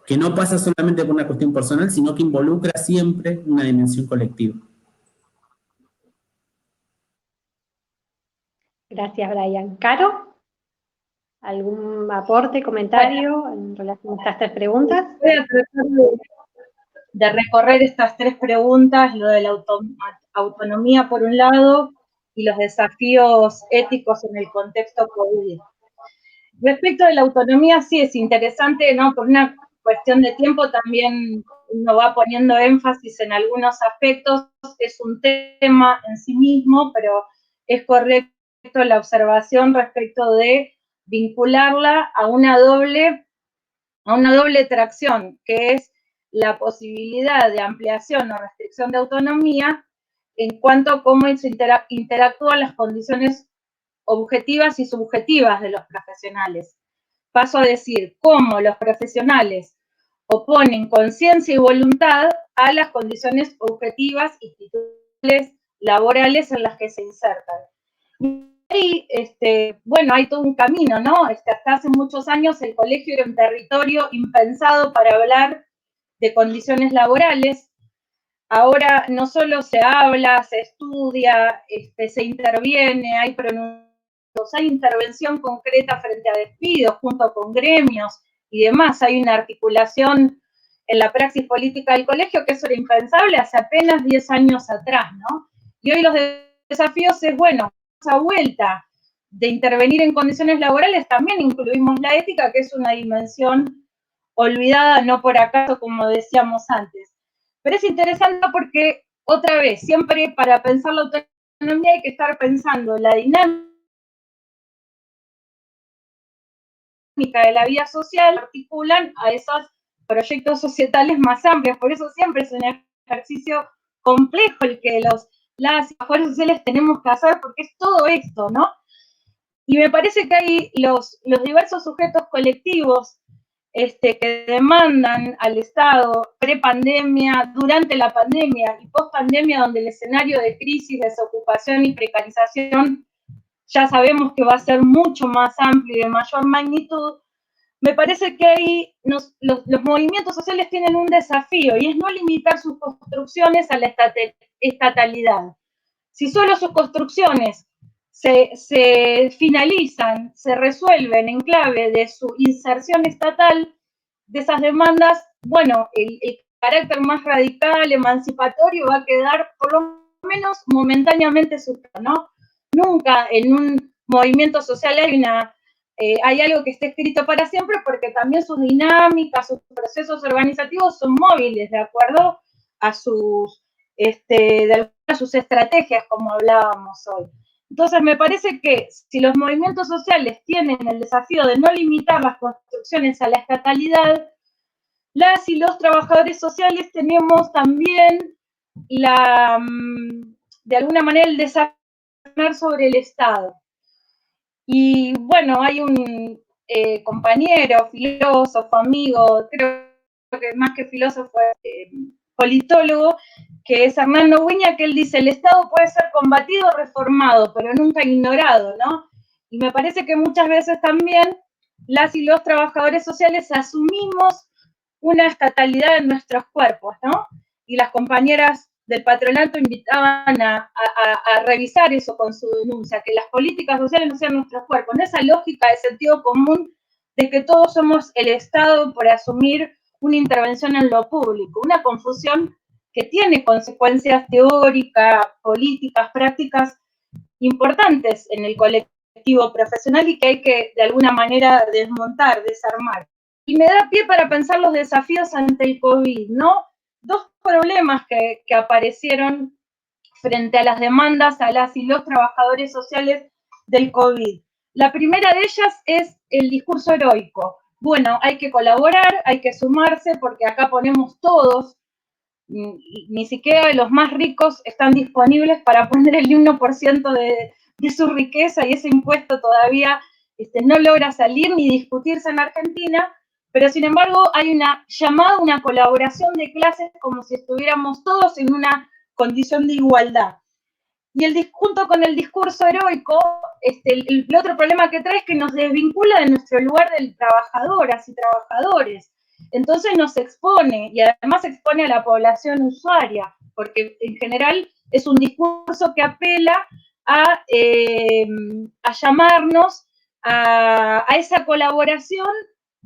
que no pasa solamente por una cuestión personal, sino que involucra siempre una dimensión colectiva. Gracias, Brian. ¿Caro? ¿Algún aporte, comentario en relación a estas tres preguntas? Voy a tratar de recorrer estas tres preguntas, lo de la autonomía por un lado y los desafíos éticos en el contexto COVID. Respecto de la autonomía, sí es interesante, ¿no? Por una cuestión de tiempo también uno va poniendo énfasis en algunos aspectos, es un tema en sí mismo, pero es correcto la observación respecto de vincularla a una doble tracción, que es la posibilidad de ampliación o restricción de autonomía en cuanto a cómo se interactúan las condiciones objetivas y subjetivas de los profesionales. Paso a decir, cómo los profesionales oponen conciencia y voluntad a las condiciones objetivas, institucionales, laborales en las que se insertan. Y bueno, hay todo un camino, ¿no? Hasta hace muchos años el colegio era un territorio impensado para hablar de condiciones laborales. Ahora no solo se habla, se estudia, se interviene, hay pronunciamientos, hay intervención concreta frente a despidos junto con gremios y demás. Hay una articulación en la praxis política del colegio que eso era impensable hace apenas 10 años atrás, ¿no? Y hoy los desafíos es, bueno, esa vuelta de intervenir en condiciones laborales también incluimos la ética, que es una dimensión olvidada no por acaso, como decíamos antes. Pero es interesante porque, otra vez, siempre para pensar la autonomía hay que estar pensando la dinámica de la vida social, articulan a esos proyectos societales más amplios. Por eso siempre es un ejercicio complejo el que las trabajadores sociales tenemos que hacer, porque es todo esto, ¿no? Y me parece que hay los diversos sujetos colectivos que demandan al Estado pre-pandemia, durante la pandemia y post-pandemia, donde el escenario de crisis, desocupación y precarización ya sabemos que va a ser mucho más amplio y de mayor magnitud. Me parece que ahí los movimientos sociales tienen un desafío y es no limitar sus construcciones a la estatalidad. Si solo sus construcciones se finalizan, se resuelven en clave de su inserción estatal, de esas demandas, bueno, el carácter más radical, emancipatorio, va a quedar por lo menos momentáneamente suspenso, ¿no? Nunca en un movimiento social hay una hay algo que esté escrito para siempre, porque también sus dinámicas, sus procesos organizativos son móviles, de acuerdo a sus, a sus estrategias, como hablábamos hoy. Entonces, me parece que si los movimientos sociales tienen el desafío de no limitar las construcciones a la estatalidad, las y los trabajadores sociales tenemos también de alguna manera el desafío sobre el Estado. Y bueno, hay un compañero, filósofo, amigo, creo que más que filósofo, politólogo, que es Hernando Ubiña, que él dice, el Estado puede ser combatido o reformado, pero nunca ignorado, ¿no? Y me parece que muchas veces también las y los trabajadores sociales asumimos una estatalidad en nuestros cuerpos, ¿no? Y las compañeras del patronato invitaban a revisar eso con su denuncia, que las políticas sociales no sean nuestros cuerpos, en esa lógica de sentido común de que todos somos el Estado por asumir una intervención en lo público, una confusión que tiene consecuencias teóricas, políticas, prácticas importantes en el colectivo profesional y que hay que de alguna manera desmontar, desarmar. Y me da pie para pensar los desafíos ante el COVID, ¿no? Dos problemas que aparecieron frente a las demandas a las y los trabajadores sociales del COVID. La primera de ellas es el discurso heroico. Bueno, hay que colaborar, hay que sumarse, porque acá ponemos todos, ni siquiera los más ricos están disponibles para poner el 1% de su riqueza, y ese impuesto todavía no logra salir ni discutirse en Argentina, pero sin embargo hay una llamada, una colaboración de clases como si estuviéramos todos en una condición de igualdad. Y junto con el discurso heroico, el otro problema que trae es que nos desvincula de nuestro lugar del trabajadoras y trabajadores. Entonces nos expone, y además expone a la población usuaria, porque en general es un discurso que apela a llamarnos a esa colaboración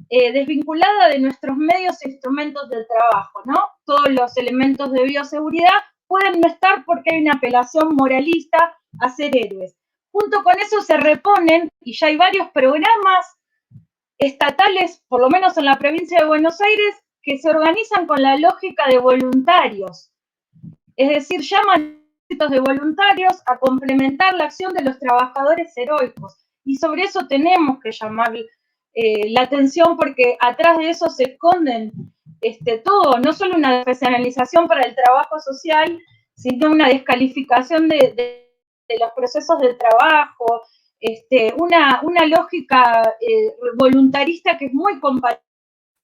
desvinculada de nuestros medios e instrumentos de trabajo, ¿no? Todos los elementos de bioseguridad pueden no estar porque hay una apelación moralista a ser héroes. Junto con eso se reponen, y ya hay varios programas estatales, por lo menos en la provincia de Buenos Aires, que se organizan con la lógica de voluntarios. Es decir, llaman de voluntarios a complementar la acción de los trabajadores heroicos. Y sobre eso tenemos que llamar la atención, porque atrás de eso se esconden todo, no solo una despersonalización para el trabajo social, sino una descalificación de los procesos de trabajo, una lógica voluntarista que es muy compatible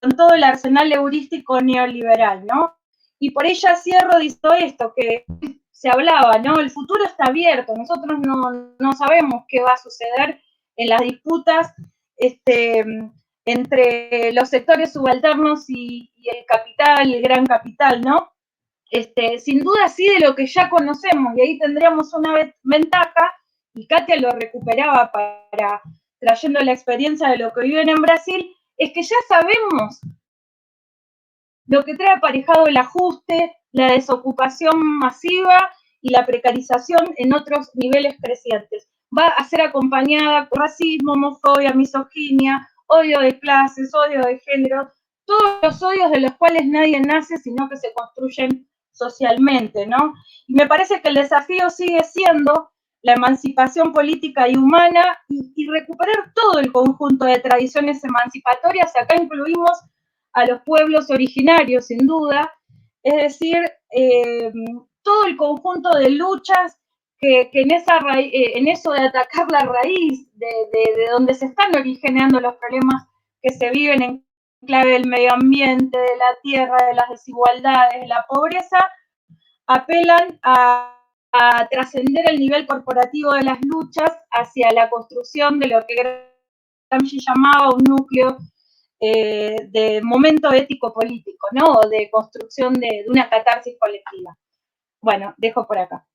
con todo el arsenal heurístico neoliberal, ¿no? Y por ella cierro diciendo esto, que se hablaba, ¿no? El futuro está abierto, nosotros no sabemos qué va a suceder en las disputas entre los sectores subalternos y el capital, el gran capital, ¿no? Sin duda sí de lo que ya conocemos, y ahí tendríamos una ventaja, y Katia lo recuperaba trayendo la experiencia de lo que viven en Brasil, es que ya sabemos lo que trae aparejado el ajuste, la desocupación masiva y la precarización en otros niveles crecientes. Va a ser acompañada por racismo, homofobia, misoginia, odio de clases, odio de género, todos los odios de los cuales nadie nace, sino que se construyen socialmente, ¿no? Y me parece que el desafío sigue siendo la emancipación política y humana y recuperar todo el conjunto de tradiciones emancipatorias. Acá incluimos a los pueblos originarios, sin duda, es decir, todo el conjunto de luchas que en eso de atacar la raíz, de donde se están originando los problemas que se viven en clave del medio ambiente, de la tierra, de las desigualdades, de la pobreza, apelan a trascender el nivel corporativo de las luchas hacia la construcción de lo que Gramsci llamaba un núcleo de momento ético-político, ¿no? O de construcción de una catarsis colectiva. Bueno, dejo por acá.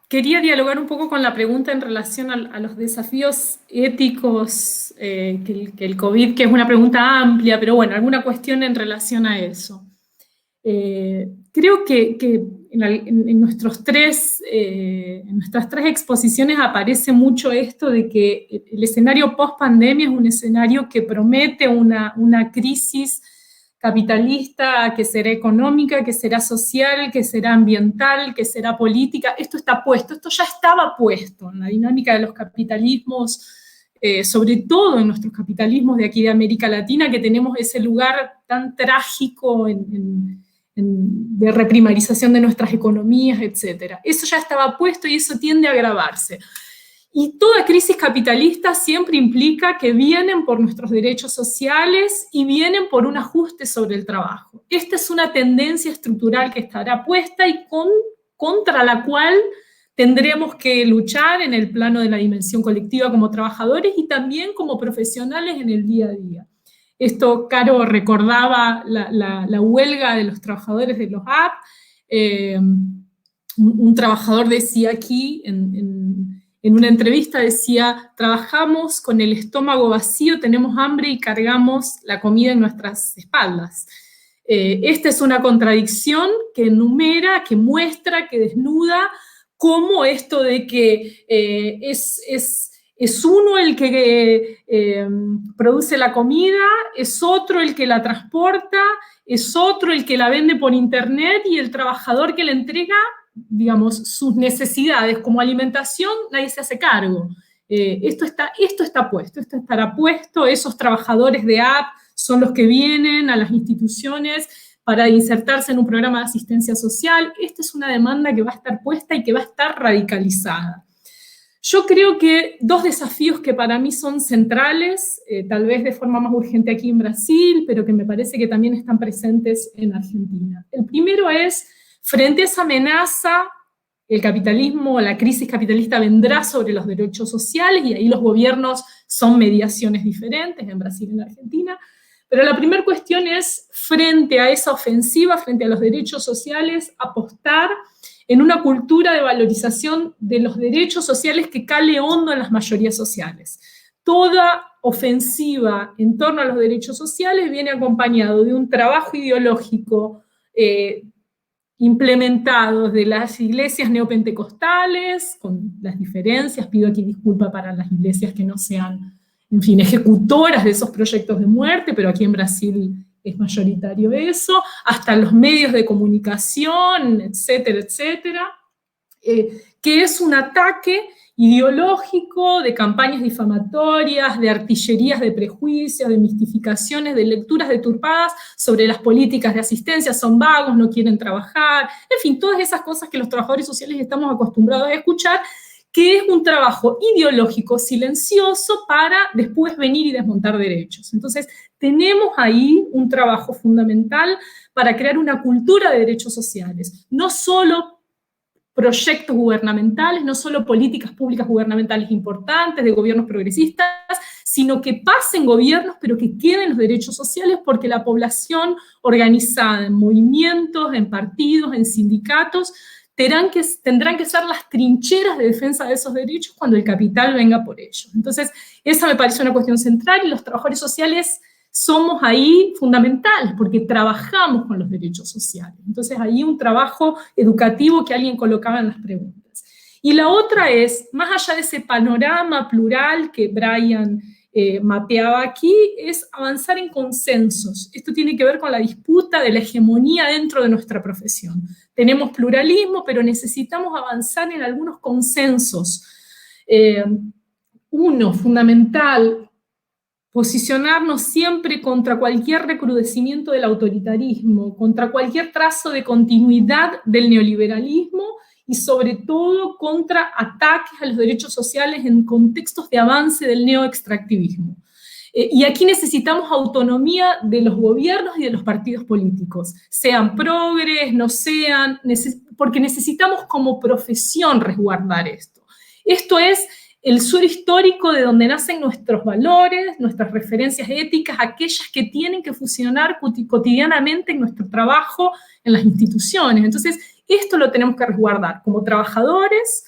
Quería dialogar un poco con la pregunta en relación a los desafíos éticos que el COVID, que es una pregunta amplia, pero bueno, alguna cuestión en relación a eso. Creo que en nuestras tres exposiciones aparece mucho esto de que el escenario post-pandemia es un escenario que promete una crisis capitalista que será económica, que será social, que será ambiental, que será política. Esto está puesto, esto ya estaba puesto en la dinámica de los capitalismos, sobre todo en nuestros capitalismos de aquí de América Latina, que tenemos ese lugar tan trágico de reprimarización de nuestras economías, etc. Eso ya estaba puesto y eso tiende a agravarse. Y toda crisis capitalista siempre implica que vienen por nuestros derechos sociales y vienen por un ajuste sobre el trabajo. Esta es una tendencia estructural que estará puesta y contra la cual tendremos que luchar en el plano de la dimensión colectiva como trabajadores y también como profesionales en el día a día. Esto, Caro recordaba la huelga de los trabajadores de los AP. Un trabajador decía aquí, en una entrevista decía, trabajamos con el estómago vacío, tenemos hambre y cargamos la comida en nuestras espaldas. Esta es una contradicción que enumera, que muestra, que desnuda cómo esto de que es uno el que produce la comida, es otro el que la transporta, es otro el que la vende por internet y el trabajador que le entrega, digamos, sus necesidades como alimentación, nadie se hace cargo. Esto está puesto, esto estará puesto, esos trabajadores de app son los que vienen a las instituciones para insertarse en un programa de asistencia social. Esta es una demanda que va a estar puesta y que va a estar radicalizada. Yo creo que dos desafíos que para mí son centrales, tal vez de forma más urgente aquí en Brasil, pero que me parece que también están presentes en Argentina. El primero es, frente a esa amenaza, el capitalismo, la crisis capitalista vendrá sobre los derechos sociales y ahí los gobiernos son mediaciones diferentes en Brasil y en Argentina. Pero la primera cuestión es, frente a esa ofensiva, frente a los derechos sociales, apostar en una cultura de valorización de los derechos sociales que cale hondo en las mayorías sociales. Toda ofensiva en torno a los derechos sociales viene acompañado de un trabajo ideológico implementados de las iglesias neopentecostales, con las diferencias, pido aquí disculpa para las iglesias que no sean, en fin, ejecutoras de esos proyectos de muerte, pero aquí en Brasil es mayoritario eso, hasta los medios de comunicación, etcétera, etcétera, que es un ataque ideológico, de campañas difamatorias, de artillerías de prejuicios, de mistificaciones, de lecturas deturpadas sobre las políticas de asistencia, son vagos, no quieren trabajar, en fin, todas esas cosas que los trabajadores sociales estamos acostumbrados a escuchar, que es un trabajo ideológico silencioso para después venir y desmontar derechos. Entonces, tenemos ahí un trabajo fundamental para crear una cultura de derechos sociales, no solo proyectos gubernamentales, no solo políticas públicas gubernamentales importantes de gobiernos progresistas, sino que pasen gobiernos, pero que queden los derechos sociales, porque la población organizada en movimientos, en partidos, en sindicatos, tendrán que ser las trincheras de defensa de esos derechos cuando el capital venga por ellos. Entonces, esa me parece una cuestión central y los trabajadores sociales somos ahí fundamentales porque trabajamos con los derechos sociales. Entonces, ahí un trabajo educativo que alguien colocaba en las preguntas. Y la otra es, más allá de ese panorama plural que Brian mapeaba aquí, es avanzar en consensos. Esto tiene que ver con la disputa de la hegemonía dentro de nuestra profesión. Tenemos pluralismo, pero necesitamos avanzar en algunos consensos. Uno, fundamental, posicionarnos siempre contra cualquier recrudecimiento del autoritarismo, contra cualquier trazo de continuidad del neoliberalismo y sobre todo contra ataques a los derechos sociales en contextos de avance del neoextractivismo. Y aquí necesitamos autonomía de los gobiernos y de los partidos políticos, sean progres, no sean, porque necesitamos como profesión resguardar esto. Esto es el suelo histórico de donde nacen nuestros valores, nuestras referencias éticas, aquellas que tienen que funcionar cotidianamente en nuestro trabajo, en las instituciones. Entonces, esto lo tenemos que resguardar como trabajadores,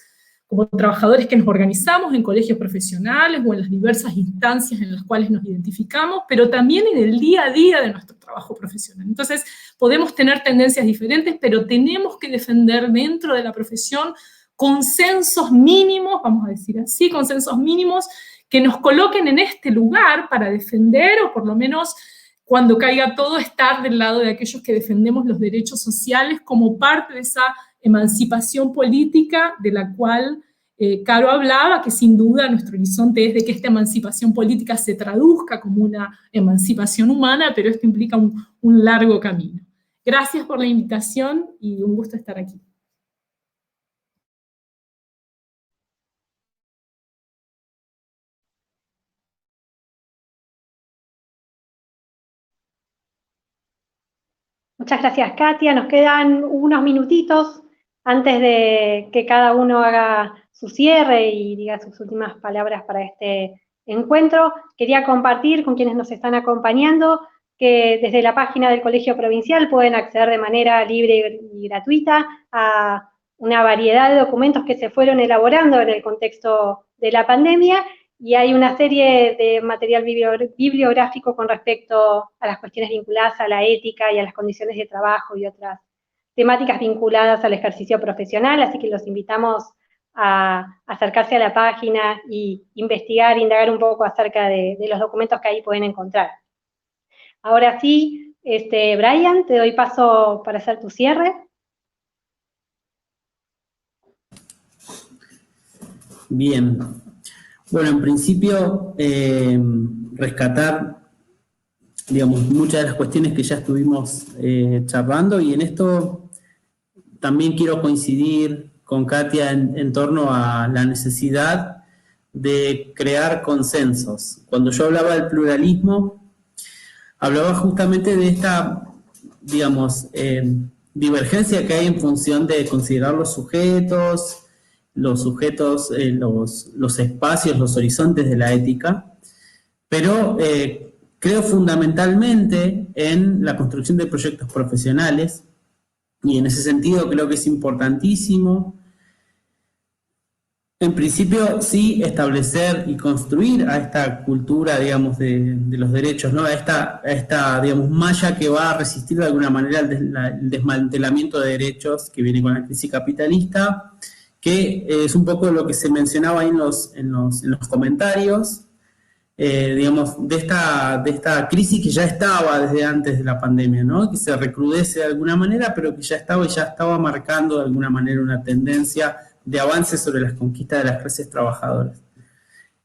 como trabajadores que nos organizamos en colegios profesionales o en las diversas instancias en las cuales nos identificamos, pero también en el día a día de nuestro trabajo profesional. Entonces, podemos tener tendencias diferentes, pero tenemos que defender dentro de la profesión consensos mínimos, vamos a decir así, consensos mínimos que nos coloquen en este lugar para defender, o por lo menos cuando caiga todo, estar del lado de aquellos que defendemos los derechos sociales como parte de esa emancipación política de la cual Caro hablaba, que sin duda nuestro horizonte es de que esta emancipación política se traduzca como una emancipación humana, pero esto implica un largo camino. Gracias por la invitación y un gusto estar aquí. Muchas gracias, Katia. Nos quedan unos minutitos antes de que cada uno haga su cierre y diga sus últimas palabras para este encuentro. Quería compartir con quienes nos están acompañando que desde la página del Colegio Provincial pueden acceder de manera libre y gratuita a una variedad de documentos que se fueron elaborando en el contexto de la pandemia, y hay una serie de material bibliográfico con respecto a las cuestiones vinculadas a la ética y a las condiciones de trabajo y otras temáticas vinculadas al ejercicio profesional, así que los invitamos a acercarse a la página y investigar, indagar un poco acerca de los documentos que ahí pueden encontrar. Ahora sí, Brian, te doy paso para hacer tu cierre. Bien. Bueno, en principio, rescatar, digamos, muchas de las cuestiones que ya estuvimos charlando, y en esto también quiero coincidir con Katia en torno a la necesidad de crear consensos. Cuando yo hablaba del pluralismo, hablaba justamente de esta, digamos, divergencia que hay en función de considerar los sujetos, los espacios, los horizontes de la ética, pero creo fundamentalmente en la construcción de proyectos profesionales, y en ese sentido creo que es importantísimo, en principio, sí, establecer y construir a esta cultura, digamos, de los derechos, ¿no? A esta, digamos, malla que va a resistir de alguna manera el desmantelamiento de derechos que viene con la crisis capitalista, que es un poco lo que se mencionaba ahí en los comentarios, digamos, de esta crisis que ya estaba desde antes de la pandemia, ¿no? Que se recrudece de alguna manera, pero que ya estaba marcando de alguna manera una tendencia de avance sobre las conquistas de las clases trabajadoras.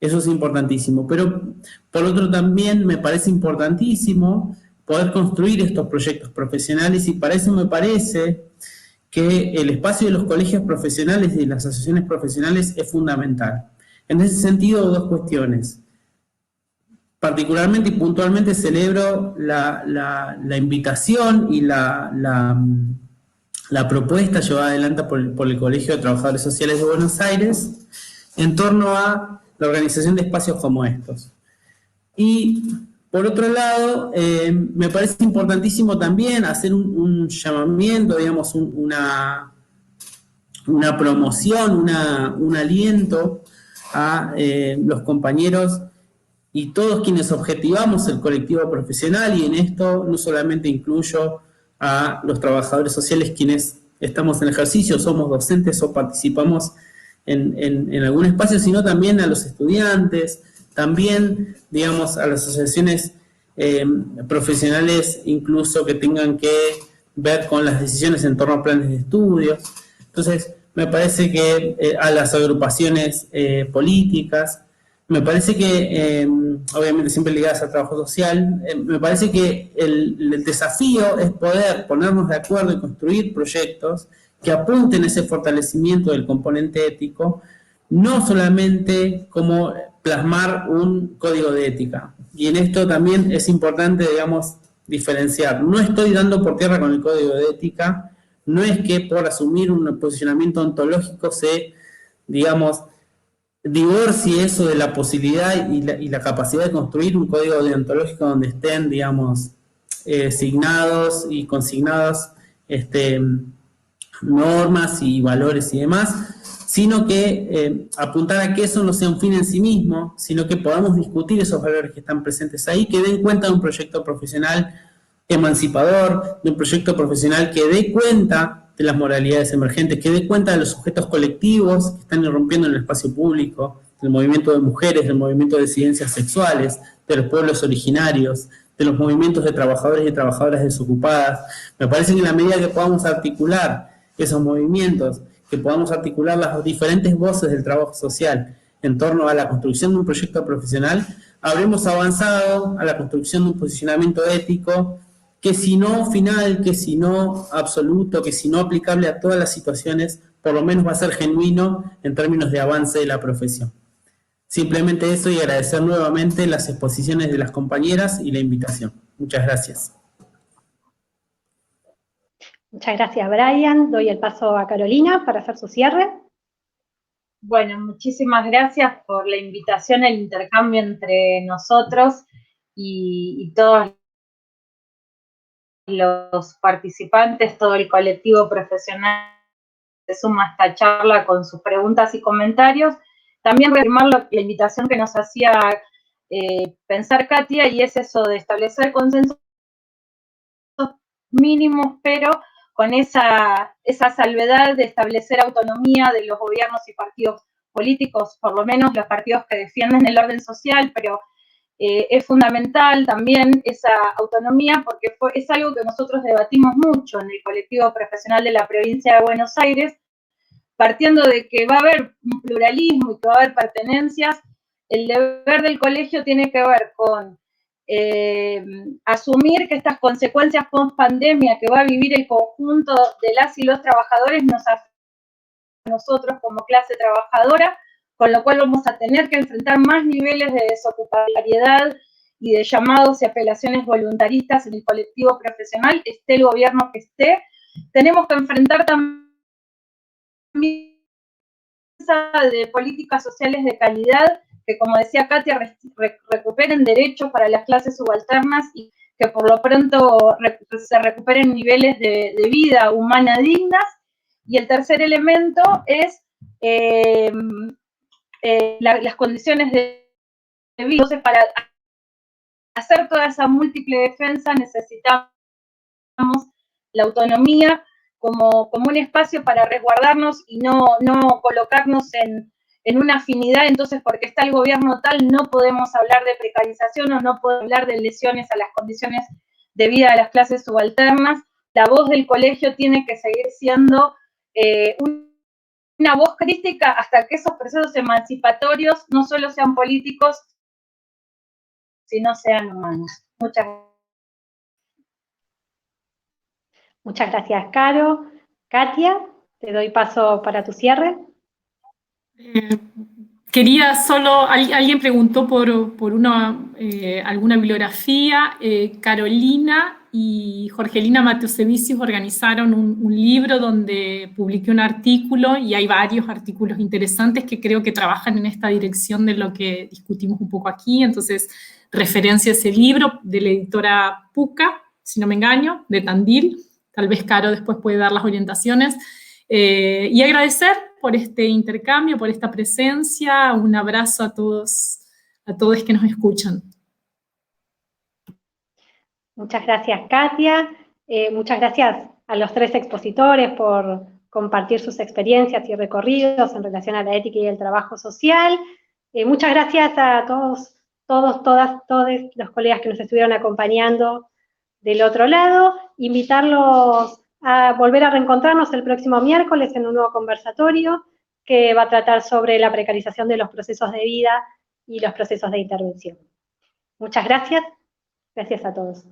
Eso es importantísimo, pero por otro también me parece importantísimo poder construir estos proyectos profesionales, y para eso me parece que el espacio de los colegios profesionales y de las asociaciones profesionales es fundamental. En ese sentido, dos cuestiones. Particularmente y puntualmente celebro la invitación y la propuesta llevada adelante por el Colegio de Trabajadores Sociales de Buenos Aires en torno a la organización de espacios como estos. Y por otro lado, me parece importantísimo también hacer un llamamiento, digamos, una promoción, un aliento a los compañeros y todos quienes objetivamos el colectivo profesional, y en esto no solamente incluyo a los trabajadores sociales quienes estamos en ejercicio, somos docentes o participamos en algún espacio, sino también a los estudiantes, también, digamos, a las asociaciones profesionales, incluso que tengan que ver con las decisiones en torno a planes de estudios. Entonces, me parece que a las agrupaciones políticas, me parece que, obviamente siempre ligadas al trabajo social, me parece que el desafío es poder ponernos de acuerdo y construir proyectos que apunten a ese fortalecimiento del componente ético, no solamente como plasmar un código de ética. Y en esto también es importante, digamos, diferenciar. No estoy dando por tierra con el código de ética, no es que por asumir un posicionamiento ontológico se, digamos, divorcie eso de la posibilidad y la capacidad de construir un código deontológico donde estén, digamos, signados y consignadas normas y valores y demás, sino que apuntar a que eso no sea un fin en sí mismo, sino que podamos discutir esos valores que están presentes ahí, que den cuenta de un proyecto profesional emancipador, de un proyecto profesional que dé cuenta de las moralidades emergentes, que dé cuenta de los sujetos colectivos que están irrumpiendo en el espacio público, del movimiento de mujeres, del movimiento de disidencias sexuales, de los pueblos originarios, de los movimientos de trabajadores y trabajadoras desocupadas. Me parece que en la medida que podamos articular esos movimientos, que podamos articular las diferentes voces del trabajo social en torno a la construcción de un proyecto profesional, habremos avanzado a la construcción de un posicionamiento ético que si no final, que si no absoluto, que si no aplicable a todas las situaciones, por lo menos va a ser genuino en términos de avance de la profesión. Simplemente eso y agradecer nuevamente las exposiciones de las compañeras y la invitación. Muchas gracias. Muchas gracias, Brian. Doy el paso a Carolina para hacer su cierre. Bueno, muchísimas gracias por la invitación al intercambio entre nosotros y todos los participantes, todo el colectivo profesional que se suma a esta charla con sus preguntas y comentarios. También reafirmar la invitación que nos hacía pensar Katia, y es eso de establecer consensos mínimos, pero con esa salvedad de establecer autonomía de los gobiernos y partidos políticos, por lo menos los partidos que defienden el orden social, pero es fundamental también esa autonomía porque es algo que nosotros debatimos mucho en el colectivo profesional de la provincia de Buenos Aires, partiendo de que va a haber un pluralismo y que va a haber pertenencias. El deber del colegio tiene que ver con asumir que estas consecuencias post-pandemia que va a vivir el conjunto de las y los trabajadores nos afectan a nosotros como clase trabajadora, con lo cual vamos a tener que enfrentar más niveles de desocupabilidad y de llamados y apelaciones voluntaristas en el colectivo profesional, esté el gobierno que esté. Tenemos que enfrentar también de políticas sociales de calidad que, como decía Katia, recuperen derechos para las clases subalternas y que por lo pronto se recuperen niveles de vida humana dignas. Y el tercer elemento es las condiciones de vida. Entonces, para hacer toda esa múltiple defensa necesitamos la autonomía como un espacio para resguardarnos y no colocarnos en una afinidad. Entonces, porque está el gobierno tal, no podemos hablar de precarización o no podemos hablar de lesiones a las condiciones de vida de las clases subalternas. La voz del colegio tiene que seguir siendo una voz crítica hasta que esos procesos emancipatorios no solo sean políticos, sino sean humanos. Muchas gracias. Muchas gracias, Caro. Katia, te doy paso para tu cierre. Quería solo, alguien preguntó por alguna bibliografía. Carolina y Jorgelina Mateusevicius organizaron un libro donde publiqué un artículo, y hay varios artículos interesantes que creo que trabajan en esta dirección de lo que discutimos un poco aquí. Entonces, referencia a ese libro de la editora Puca, si no me engaño, de Tandil. Tal vez Caro después puede dar las orientaciones. Y agradecer por este intercambio, por esta presencia. Un abrazo a todos que nos escuchan. Muchas gracias, Katia. Muchas gracias a los tres expositores por compartir sus experiencias y recorridos en relación a la ética y el trabajo social. Muchas gracias a todos los colegas que nos estuvieron acompañando del otro lado. Invitarlos a volver a reencontrarnos el próximo miércoles en un nuevo conversatorio que va a tratar sobre la precarización de los procesos de vida y los procesos de intervención. Muchas gracias. Gracias a todos.